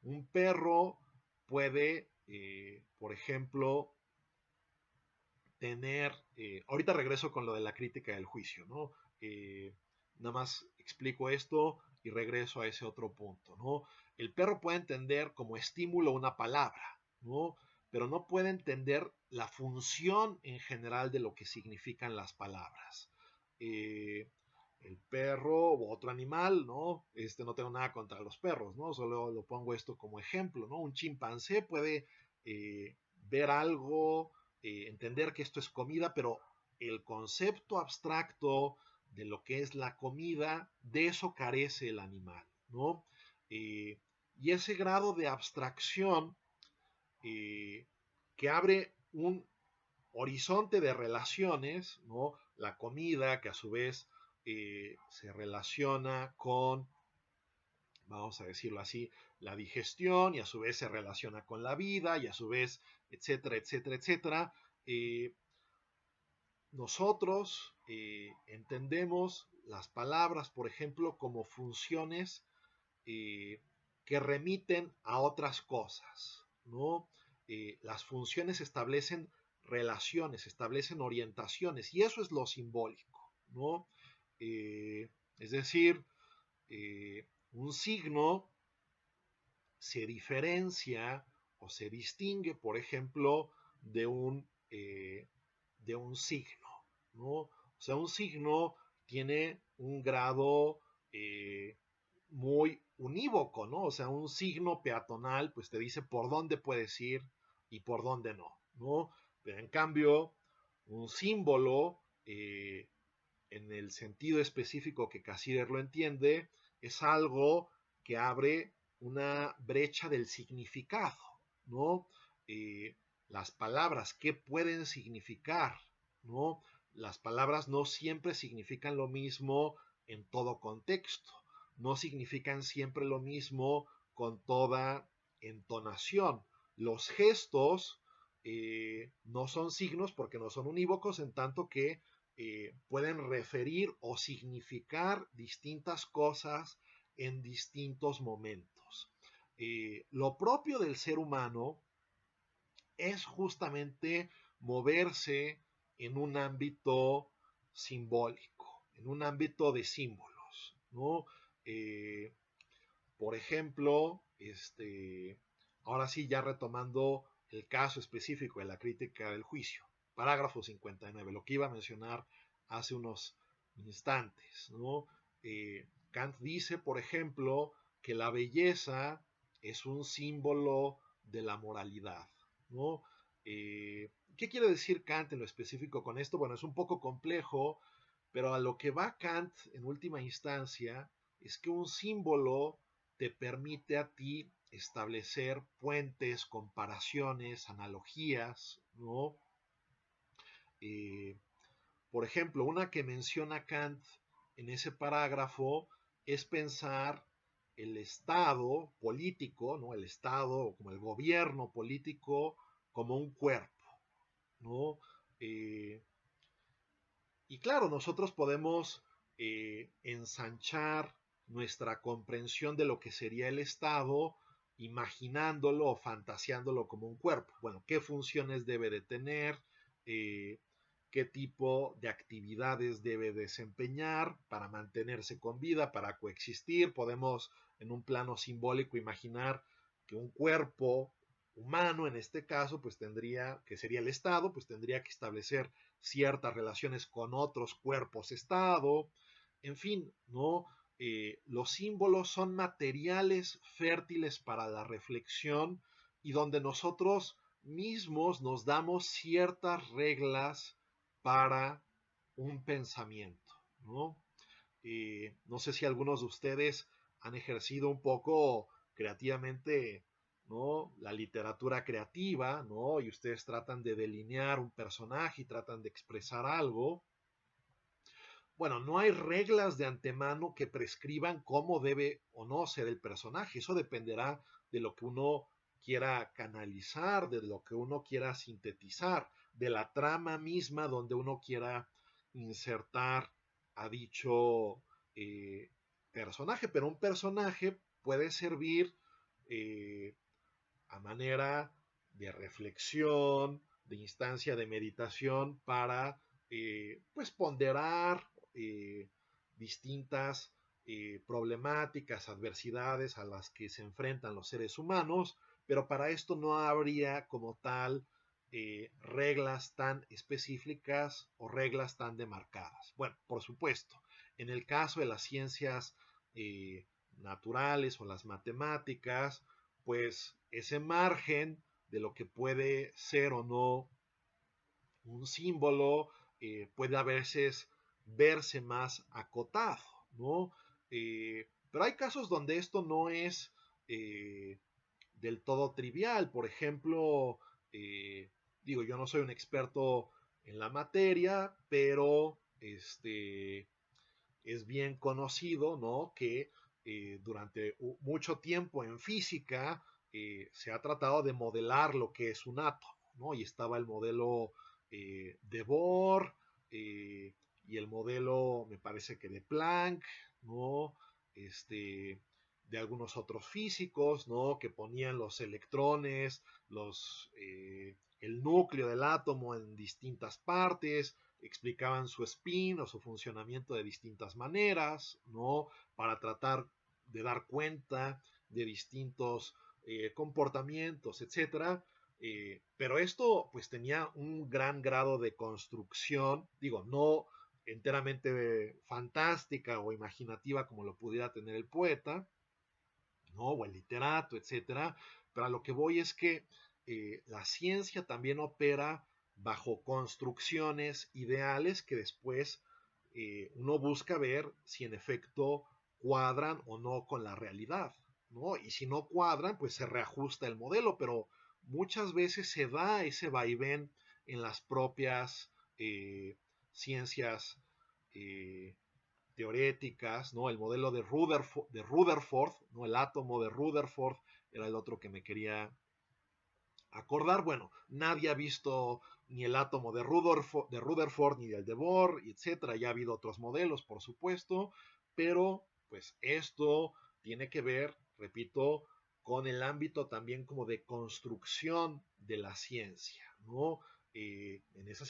A: Un perro puede, por ejemplo, tener, ahorita regreso con lo de la crítica del juicio, ¿no? Nada más explico esto y regreso a ese otro punto, ¿no? El perro puede entender como estímulo una palabra, ¿no? Pero no puede entender la función en general de lo que significan las palabras. El perro u otro animal, ¿no? No tengo nada contra los perros, ¿no? Solo lo pongo esto como ejemplo, ¿no? Un chimpancé puede ver algo, entender que esto es comida, pero el concepto abstracto de lo que es la comida, de eso carece el animal, ¿no? Y ese grado de abstracción que abre un horizonte de relaciones, ¿no? La comida que a su vez se relaciona con, vamos a decirlo así, la digestión y a su vez se relaciona con la vida y a su vez, etcétera, etcétera, etcétera. Nosotros entendemos las palabras, por ejemplo, como funciones que remiten a otras cosas, ¿no? Las funciones establecen relaciones, establecen orientaciones, y eso es lo simbólico, ¿no? Es decir, un signo se diferencia o se distingue, por ejemplo, de un signo, ¿no? O sea, un signo tiene un grado muy unívoco, ¿no? O sea, un signo peatonal pues te dice por dónde puedes ir y por dónde no, ¿no? Pero en cambio, un símbolo, en el sentido específico que Cassirer lo entiende, es algo que abre una brecha del significado, ¿no? Eh, las palabras, ¿qué pueden significar? ¿No? Las palabras no siempre significan lo mismo en todo contexto, no significan siempre lo mismo con toda entonación. Los gestos no son signos porque no son unívocos, en tanto que pueden referir o significar distintas cosas en distintos momentos. Lo propio del ser humano es justamente moverse en un ámbito simbólico, en un ámbito de símbolos, ¿no? Eh, por ejemplo, ahora sí, ya retomando el caso específico de la crítica del juicio, parágrafo 59, lo que iba a mencionar hace unos instantes, ¿no? Kant dice, por ejemplo, que la belleza es un símbolo de la moralidad, ¿no? ¿Qué quiere decir Kant en lo específico con esto? Bueno, es un poco complejo, pero a lo que va Kant en última instancia es que un símbolo te permite a ti establecer puentes, comparaciones, analogías, ¿no? Eh, por ejemplo, una que menciona Kant en ese parágrafo es pensar el Estado político, ¿no? El Estado como el gobierno político como un cuerpo, ¿no? Eh, y claro, nosotros podemos ensanchar nuestra comprensión de lo que sería el Estado imaginándolo o fantaseándolo como un cuerpo. Bueno, ¿qué funciones debe de tener? Eh, ¿Qué tipo de actividades debe desempeñar para mantenerse con vida, para coexistir? Podemos en un plano simbólico imaginar que un cuerpo humano en este caso pues tendría, que sería el Estado, pues tendría que establecer ciertas relaciones con otros cuerpos-estado, en fin, ¿no? Los símbolos son materiales fértiles para la reflexión y donde nosotros mismos nos damos ciertas reglas para un pensamiento, ¿no? No sé si algunos de ustedes han ejercido un poco creativamente, ¿no? La literatura creativa, ¿no? Y ustedes tratan de delinear un personaje y tratan de expresar algo. Bueno, no hay reglas de antemano que prescriban cómo debe o no ser el personaje. Eso dependerá de lo que uno quiera canalizar, de lo que uno quiera sintetizar, de la trama misma donde uno quiera insertar a dicho personaje. Pero un personaje puede servir eh, a manera de reflexión, de instancia de meditación para pues ponderar distintas problemáticas, adversidades a las que se enfrentan los seres humanos, pero para esto no habría como tal reglas tan específicas o reglas tan demarcadas. Bueno, por supuesto, en el caso de las ciencias naturales o las matemáticas, pues ese margen de lo que puede ser o no un símbolo puede a veces verse más acotado, ¿no? Pero hay casos donde esto no es del todo trivial. Por ejemplo, digo, yo no soy un experto en la materia, pero es bien conocido, ¿no? Que durante mucho tiempo en física se ha tratado de modelar lo que es un átomo, ¿no? Y estaba el modelo de Bohr y el modelo, me parece que de Planck, ¿no? De algunos otros físicos, ¿no? Que ponían los electrones, el núcleo del átomo en distintas partes, explicaban su spin o su funcionamiento de distintas maneras, ¿no? Para tratar de dar cuenta de distintos comportamientos, etcétera. Pero esto pues tenía un gran grado de construcción, digo, no enteramente fantástica o imaginativa como lo pudiera tener el poeta, ¿no? O el literato, etcétera. Pero a lo que voy es que la ciencia también opera bajo construcciones ideales que después uno busca ver si en efecto cuadran o no con la realidad, ¿no? Y si no cuadran, pues se reajusta el modelo, pero muchas veces se da ese vaivén en las propias ciencias teoréticas, ¿no? El modelo de Rutherford, ¿no? El átomo de Rutherford era el otro que me quería acordar. Bueno, nadie ha visto ni el átomo de Rutherford ni el de Bohr, etcétera. Ya ha habido otros modelos, por supuesto, pero pues esto tiene que ver, repito, con el ámbito también como de construcción de la ciencia, ¿no? En ese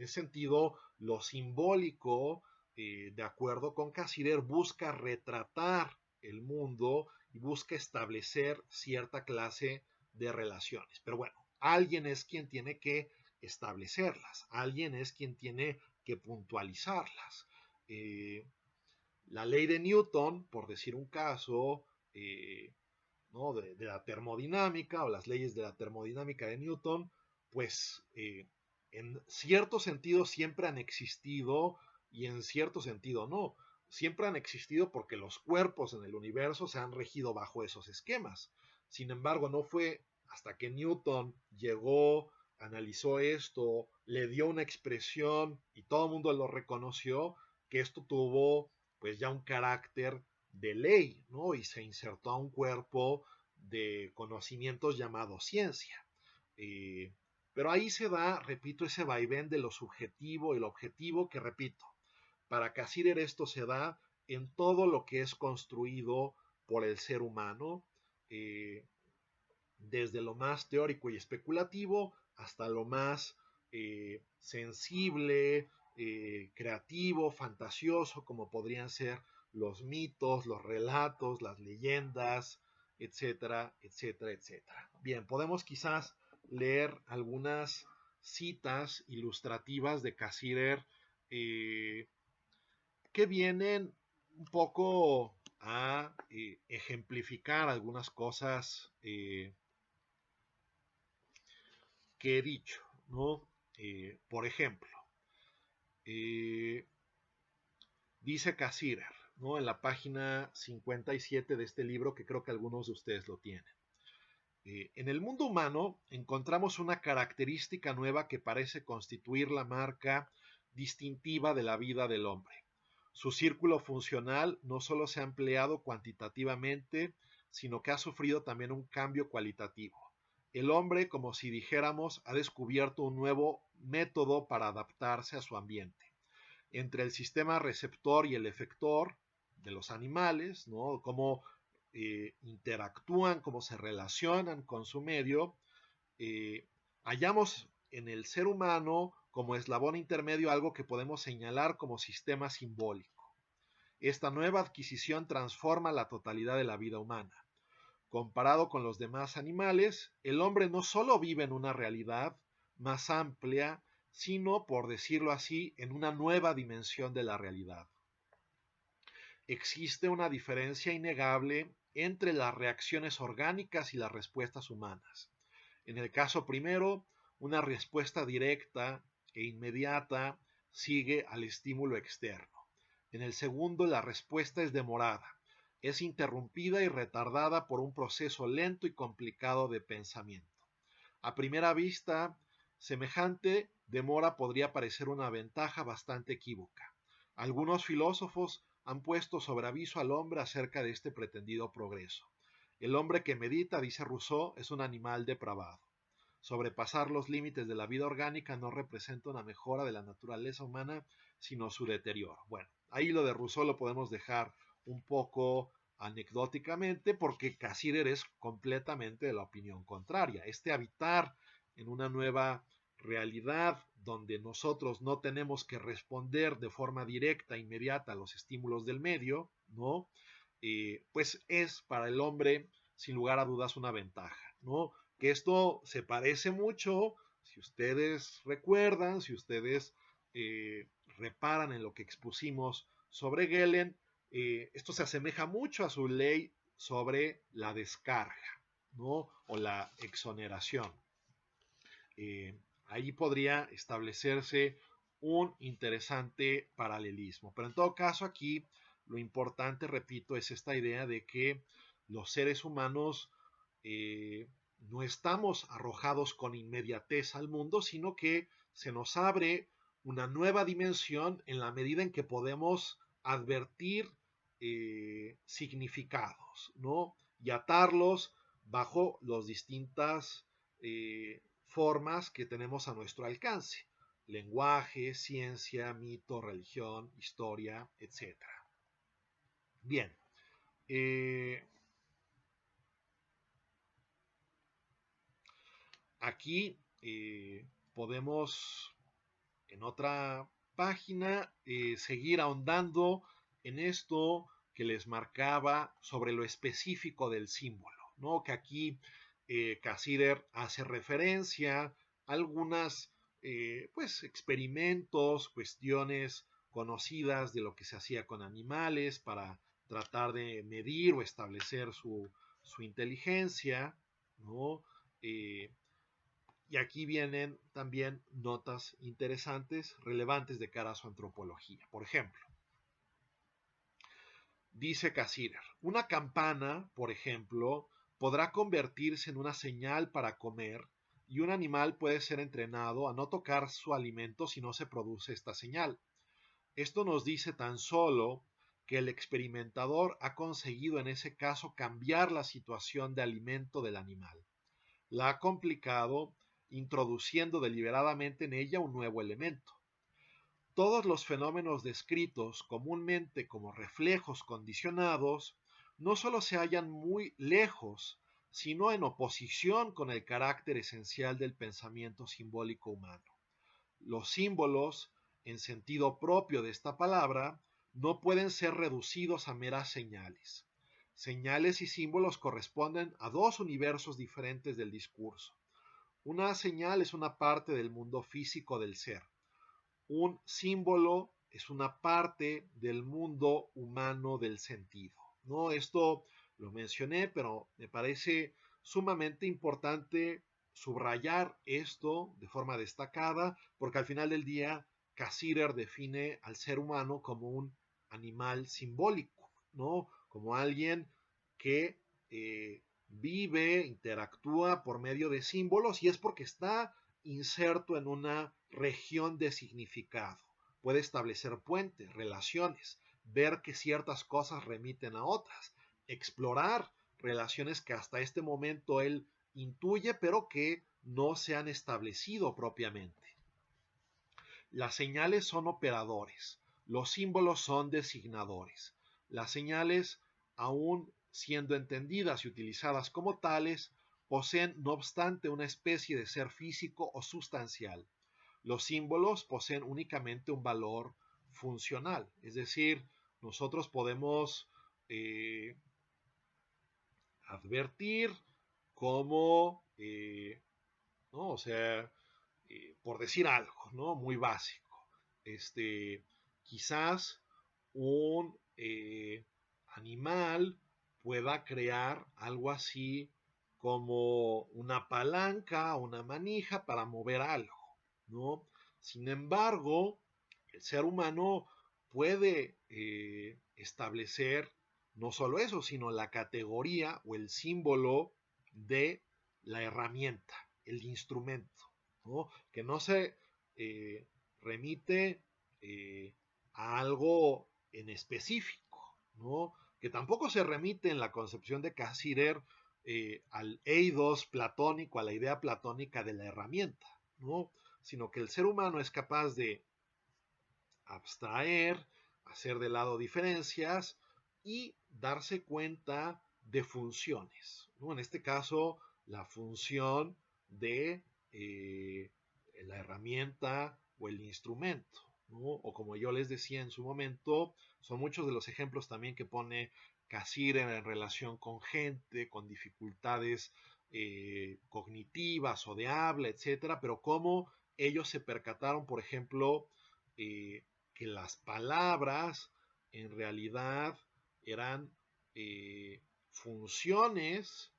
A: sentido, lo simbólico, de acuerdo con Cassirer, busca retratar el mundo y busca establecer cierta clase de relaciones. Pero bueno, alguien es quien tiene que establecerlas, alguien es quien tiene que puntualizarlas. La ley de Newton, por decir un caso, ¿no? de la termodinámica o las leyes de la termodinámica de Newton, pues en cierto sentido siempre han existido y en cierto sentido no. Siempre han existido porque los cuerpos en el universo se han regido bajo esos esquemas. Sin embargo, no fue hasta que Newton llegó, analizó esto, le dio una expresión y todo el mundo lo reconoció, que esto tuvo pues ya un carácter de ley, ¿no? Y se insertó a un cuerpo de conocimientos llamado ciencia. Eh, pero ahí se da, repito, ese vaivén de lo subjetivo y lo objetivo que, repito, para Cassirer esto se da en todo lo que es construido por el ser humano, eh, desde lo más teórico y especulativo hasta lo más sensible, creativo, fantasioso, como podrían ser los mitos, los relatos, las leyendas, etcétera, etcétera, etcétera. Bien, podemos quizás leer algunas citas ilustrativas de Cassirer que vienen un poco a ejemplificar algunas cosas que he dicho, ¿no? Por ejemplo, eh, dice Cassirer, ¿no? En la página 57 de este libro, que creo que algunos de ustedes lo tienen. En el mundo humano encontramos una característica nueva que parece constituir la marca distintiva de la vida del hombre. Su círculo funcional no solo se ha empleado cuantitativamente, sino que ha sufrido también un cambio cualitativo. El hombre, como si dijéramos, ha descubierto un nuevo método para adaptarse a su ambiente. Entre el sistema receptor y el efector de los animales, ¿no? Cómo interactúan, cómo se relacionan con su medio, hallamos en el ser humano como eslabón intermedio algo que podemos señalar como sistema simbólico. Esta nueva adquisición transforma la totalidad de la vida humana. Comparado con los demás animales, el hombre no solo vive en una realidad más amplia, sino, por decirlo así, en una nueva dimensión de la realidad. Existe una diferencia innegable entre las reacciones orgánicas y las respuestas humanas. En el caso primero, una respuesta directa e inmediata sigue al estímulo externo. En el segundo, la respuesta es demorada, es interrumpida y retardada por un proceso lento y complicado de pensamiento. A primera vista, semejante demora podría parecer una ventaja bastante equívoca. Algunos filósofos han puesto sobre aviso al hombre acerca de este pretendido progreso. El hombre que medita, dice Rousseau, es un animal depravado. Sobrepasar los límites de la vida orgánica no representa una mejora de la naturaleza humana, sino su deterioro. Bueno, ahí lo de Rousseau lo podemos dejar un poco anecdóticamente porque Cassirer es completamente de la opinión contraria. Este habitar en una nueva realidad donde nosotros no tenemos que responder de forma directa, inmediata a los estímulos del medio, ¿no? Pues es para el hombre, sin lugar a dudas, una ventaja, ¿no? Que esto se parece mucho, si ustedes recuerdan, si ustedes reparan en lo que expusimos sobre Galen, esto se asemeja mucho a su ley sobre la descarga, ¿no? O la exoneración. Ahí podría establecerse un interesante paralelismo. Pero en todo caso aquí lo importante, repito, es esta idea de que los seres humanos no estamos arrojados con inmediatez al mundo, sino que se nos abre una nueva dimensión en la medida en que podemos advertir significados, ¿no? Y atarlos bajo las distintas formas que tenemos a nuestro alcance: lenguaje, ciencia, mito, religión, historia, etc. Bien, aquí podemos en otra página seguir ahondando en esto que les marcaba sobre lo específico del símbolo, ¿no? Que aquí Cassirer hace referencia a algunas pues experimentos, cuestiones conocidas de lo que se hacía con animales para tratar de medir o establecer su inteligencia, ¿no? Y aquí vienen también notas interesantes, relevantes de cara a su antropología. Por ejemplo, dice Cassirer, una campana, por ejemplo, podrá convertirse en una señal para comer, y un animal puede ser entrenado a no tocar su alimento si no se produce esta señal. Esto nos dice tan solo que el experimentador ha conseguido en ese caso cambiar la situación de alimento del animal. La ha complicado introduciendo deliberadamente en ella un nuevo elemento. Todos los fenómenos descritos comúnmente como reflejos condicionados no solo se hallan muy lejos, sino en oposición con el carácter esencial del pensamiento simbólico humano. Los símbolos, en sentido propio de esta palabra, no pueden ser reducidos a meras señales. Señales y símbolos corresponden a dos universos diferentes del discurso. Una señal es una parte del mundo físico del ser. Un símbolo es una parte del mundo humano del sentido, ¿no? Esto lo mencioné, pero me parece sumamente importante subrayar esto de forma destacada, porque al final del día Cassirer define al ser humano como un animal simbólico, ¿no? Como alguien que vive, interactúa por medio de símbolos, y es porque está inserto en una región de significado. Puede establecer puentes, relaciones, ver que ciertas cosas remiten a otras, explorar relaciones que hasta este momento él intuye, pero que no se han establecido propiamente. Las señales son operadores, los símbolos son designadores. Las señales, aún siendo entendidas y utilizadas como tales, poseen no obstante una especie de ser físico o sustancial. Los símbolos poseen únicamente un valor funcional, es decir, nosotros podemos advertir cómo, ¿no? O sea, por decir algo, ¿no? Muy básico. Quizás un animal pueda crear algo así como una palanca, una manija para mover algo, ¿no? Sin embargo, el ser humano puede establecer no solo eso, sino la categoría o el símbolo de la herramienta, el instrumento, ¿no? Que no se remite a algo en específico, ¿no? Que tampoco se remite en la concepción de Cassirer al eidos platónico, a la idea platónica de la herramienta, ¿no? Sino que el ser humano es capaz de abstraer, hacer de lado diferencias y darse cuenta de funciones, ¿no? En este caso, la función de la herramienta o el instrumento, ¿no? O como yo les decía en su momento, son muchos de los ejemplos también que pone Cassirer en relación con gente, con dificultades cognitivas o de habla, etcétera, pero cómo ellos se percataron, por ejemplo, que las palabras en realidad eran funciones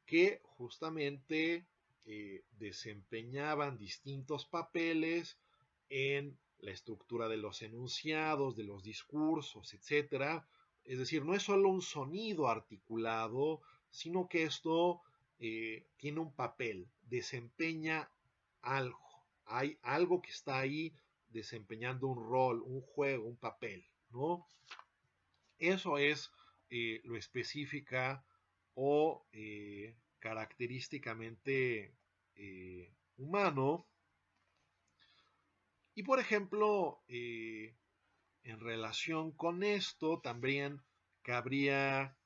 A: que justamente desempeñaban distintos papeles en la estructura de los enunciados, de los discursos, etc. Es decir, no es solo un sonido articulado, sino que esto tiene un papel, desempeña algo. Hay algo que está ahí desempeñando un rol, un juego, un papel, ¿no? Eso es lo específica o característicamente humano. Y por ejemplo, en relación con esto, también cabría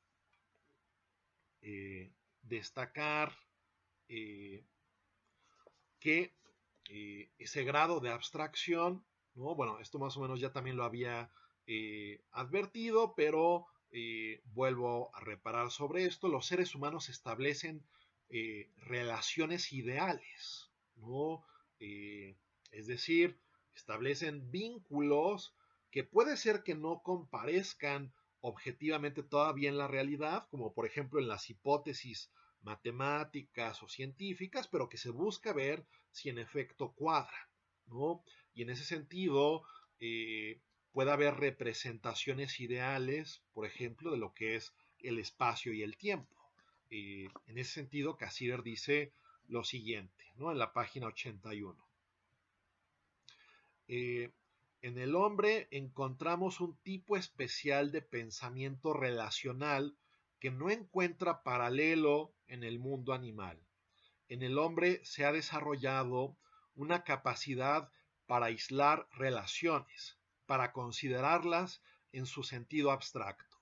A: destacar eh, que ese grado de abstracción, ¿no? Bueno, esto más o menos ya también lo había advertido, pero vuelvo a reparar sobre esto. Los seres humanos establecen relaciones ideales, ¿no? Es decir, establecen vínculos que puede ser que no comparezcan objetivamente todavía en la realidad, como por ejemplo en las hipótesis matemáticas o científicas, pero que se busca ver si en efecto cuadran, ¿no? Y en ese sentido, puede haber representaciones ideales, por ejemplo, de lo que es el espacio y el tiempo. En ese sentido, Cassirer dice lo siguiente, ¿no? En la página 81. En el hombre encontramos un tipo especial de pensamiento relacional que no encuentra paralelo en el mundo animal. En el hombre se ha desarrollado una capacidad para aislar relaciones, para considerarlas en su sentido abstracto,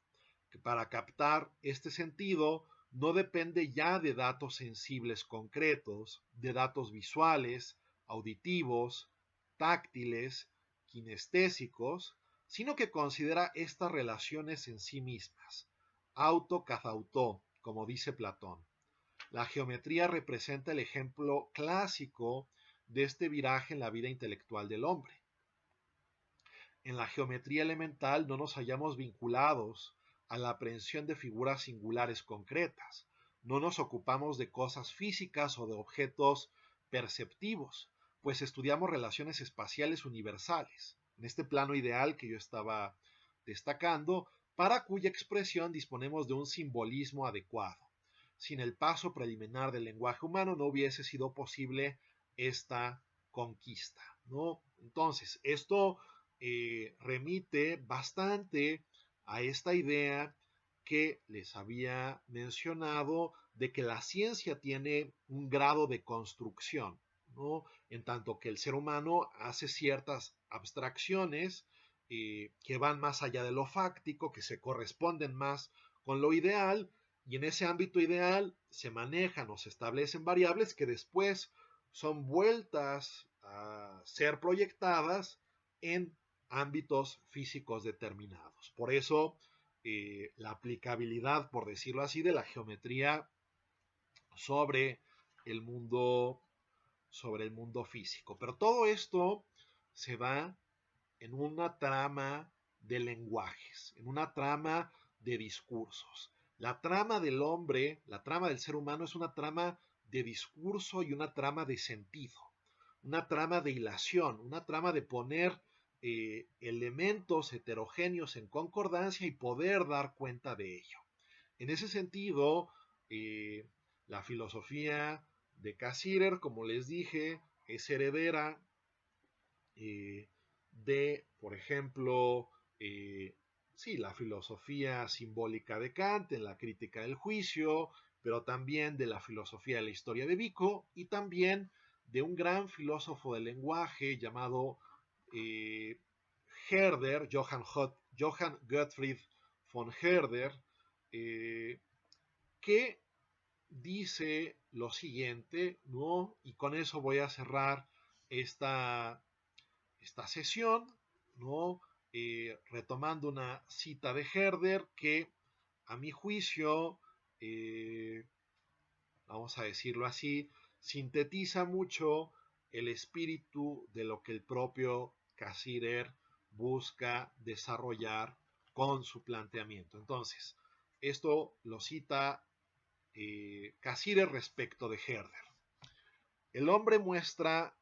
A: que para captar este sentido no depende ya de datos sensibles concretos, de datos visuales, auditivos, táctiles, kinestésicos, sino que considera estas relaciones en sí mismas, auto cazautó, como dice Platón. La geometría representa el ejemplo clásico de este viraje en la vida intelectual del hombre. En la geometría elemental no nos hallamos vinculados a la aprehensión de figuras singulares concretas. No nos ocupamos de cosas físicas o de objetos perceptivos, pues estudiamos relaciones espaciales universales, en este plano ideal que yo estaba destacando, para cuya expresión disponemos de un simbolismo adecuado. Sin el paso preliminar del lenguaje humano no hubiese sido posible esta conquista, ¿no? Entonces, esto remite bastante a esta idea que les había mencionado de que la ciencia tiene un grado de construcción, ¿no? En tanto que el ser humano hace ciertas abstracciones que van más allá de lo fáctico, que se corresponden más con lo ideal, y en ese ámbito ideal se manejan o se establecen variables que después son vueltas a ser proyectadas en ámbitos físicos determinados. Por eso, la aplicabilidad, por decirlo así, de la geometría sobre el mundo, sobre el mundo físico. Pero todo esto se da en una trama de lenguajes, en una trama de discursos. La trama del hombre, la trama del ser humano es una trama de discurso y una trama de sentido, una trama de hilación, una trama de poner elementos heterogéneos en concordancia y poder dar cuenta de ello. En ese sentido, la filosofía de Cassirer, como les dije, es heredera de, por ejemplo, sí, la filosofía simbólica de Kant en la crítica del juicio, pero también de la filosofía de la historia de Vico y también de un gran filósofo del lenguaje llamado Herder, Johann Gottfried von Herder, que dice lo siguiente, ¿no? Y con eso voy a cerrar esta sesión, ¿no? Retomando una cita de Herder que a mi juicio, vamos a decirlo así, sintetiza mucho el espíritu de lo que el propio Cassirer busca desarrollar con su planteamiento. Entonces, esto lo cita Cassirer respecto de Herder. El hombre muestra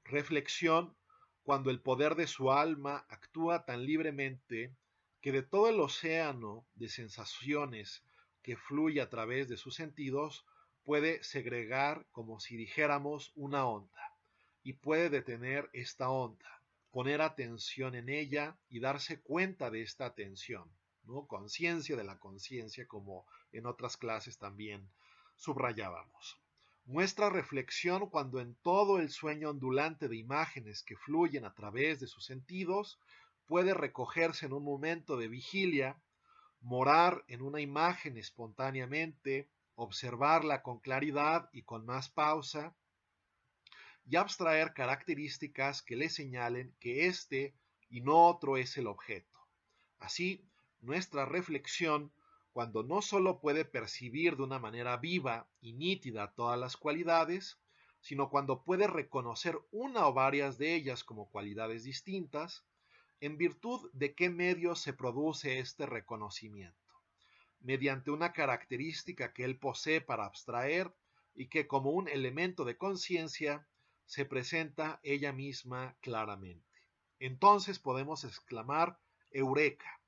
A: reflexión cuando el poder de su alma actúa tan libremente que de todo el océano de sensaciones que fluye a través de sus sentidos, puede segregar, como si dijéramos, una onda, y puede detener esta onda, poner atención en ella y darse cuenta de esta atención, ¿no? Conciencia de la conciencia, como en otras clases también subrayábamos. Muestra reflexión cuando en todo el sueño ondulante de imágenes que fluyen a través de sus sentidos puede recogerse en un momento de vigilia, morar en una imagen espontáneamente, observarla con claridad y con más pausa, y abstraer características que le señalen que este y no otro es el objeto. Así, nuestra reflexión, cuando no solo puede percibir de una manera viva y nítida todas las cualidades, sino cuando puede reconocer una o varias de ellas como cualidades distintas, en virtud de qué medio se produce este reconocimiento, mediante una característica que él posee para abstraer y que como un elemento de conciencia se presenta ella misma claramente. Entonces podemos exclamar Eureka.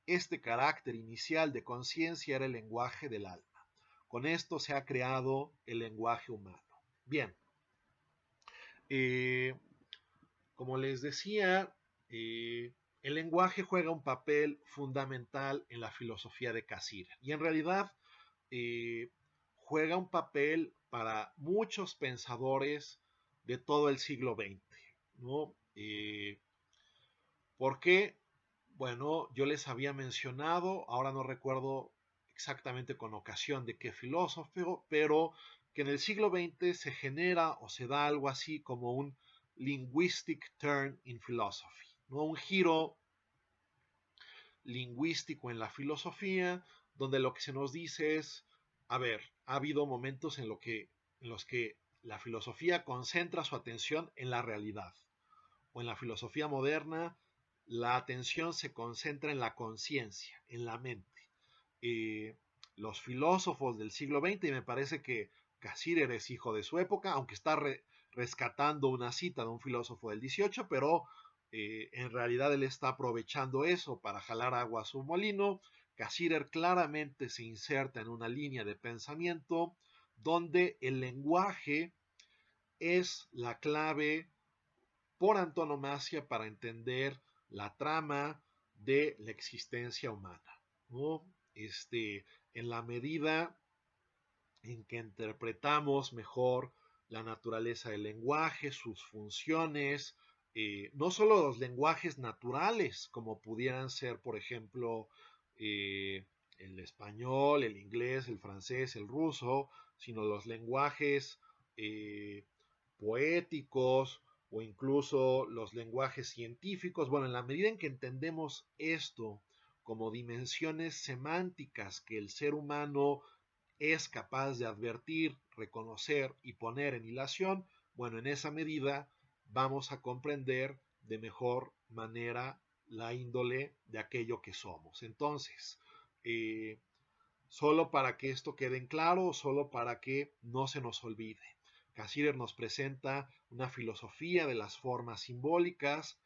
A: Este carácter inicial de conciencia era el lenguaje del alma. Con esto se ha creado el lenguaje humano. Bien, eh, como les decía, el lenguaje juega un papel fundamental en la filosofía de Cassirer. Y en realidad juega un papel para muchos pensadores de todo el siglo XX, ¿no? ¿Por qué? Bueno, yo les había mencionado, ahora no recuerdo exactamente con ocasión de qué filósofo, pero que en el siglo XX se genera o se da algo así como un linguistic turn in philosophy, ¿no? Un giro lingüístico en la filosofía, donde lo que se nos dice es, a ver, ha habido momentos en los que la filosofía concentra su atención en la realidad, o en la filosofía moderna, la atención se concentra en la conciencia, en la mente. Eh, los filósofos del siglo XX, y me parece que Cassirer es hijo de su época, aunque está rescatando una cita de un filósofo del XVIII, pero en realidad él está aprovechando eso para jalar agua a su molino. Cassirer claramente se inserta en una línea de pensamiento donde el lenguaje es la clave por antonomasia para entender la trama de la existencia humana, ¿no? En la medida en que interpretamos mejor la naturaleza del lenguaje, sus funciones, no solo los lenguajes naturales, como pudieran ser, por ejemplo, el español, el inglés, el francés, el ruso, sino los lenguajes poéticos o incluso los lenguajes científicos. Bueno, en la medida en que entendemos esto como dimensiones semánticas que el ser humano es capaz de advertir, reconocer y poner en hilación, bueno, en esa medida vamos a comprender de mejor manera la índole de aquello que somos. Entonces, solo para que esto quede en claro, solo para que no se nos olvide. Cassirer nos presenta una filosofía de las formas simbólicas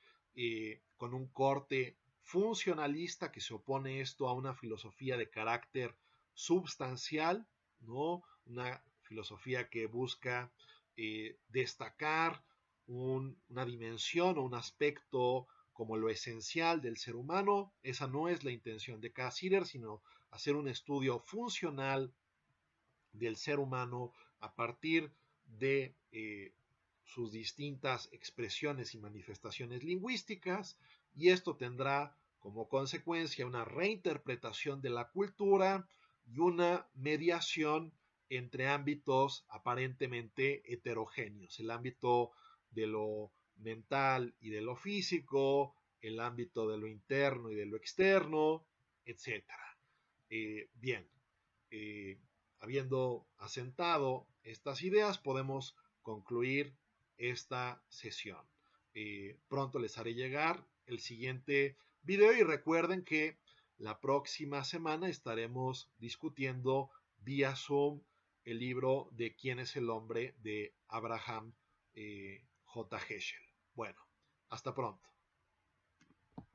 A: con un corte funcionalista que se opone esto a una filosofía de carácter substancial, ¿no? Una filosofía que busca destacar una dimensión o un aspecto como lo esencial del ser humano. Esa no es la intención de Cassirer, sino hacer un estudio funcional del ser humano a partir de sus distintas expresiones y manifestaciones lingüísticas, y esto tendrá como consecuencia una reinterpretación de la cultura y una mediación entre ámbitos aparentemente heterogéneos, el ámbito de lo mental y de lo físico, el ámbito de lo interno y de lo externo, etc. Bien, eh, habiendo asentado estas ideas, podemos concluir esta sesión. Pronto les haré llegar el siguiente video y recuerden que la próxima semana estaremos discutiendo vía Zoom el libro de ¿Quién es el hombre? De Abraham J. Heschel. Bueno, hasta pronto.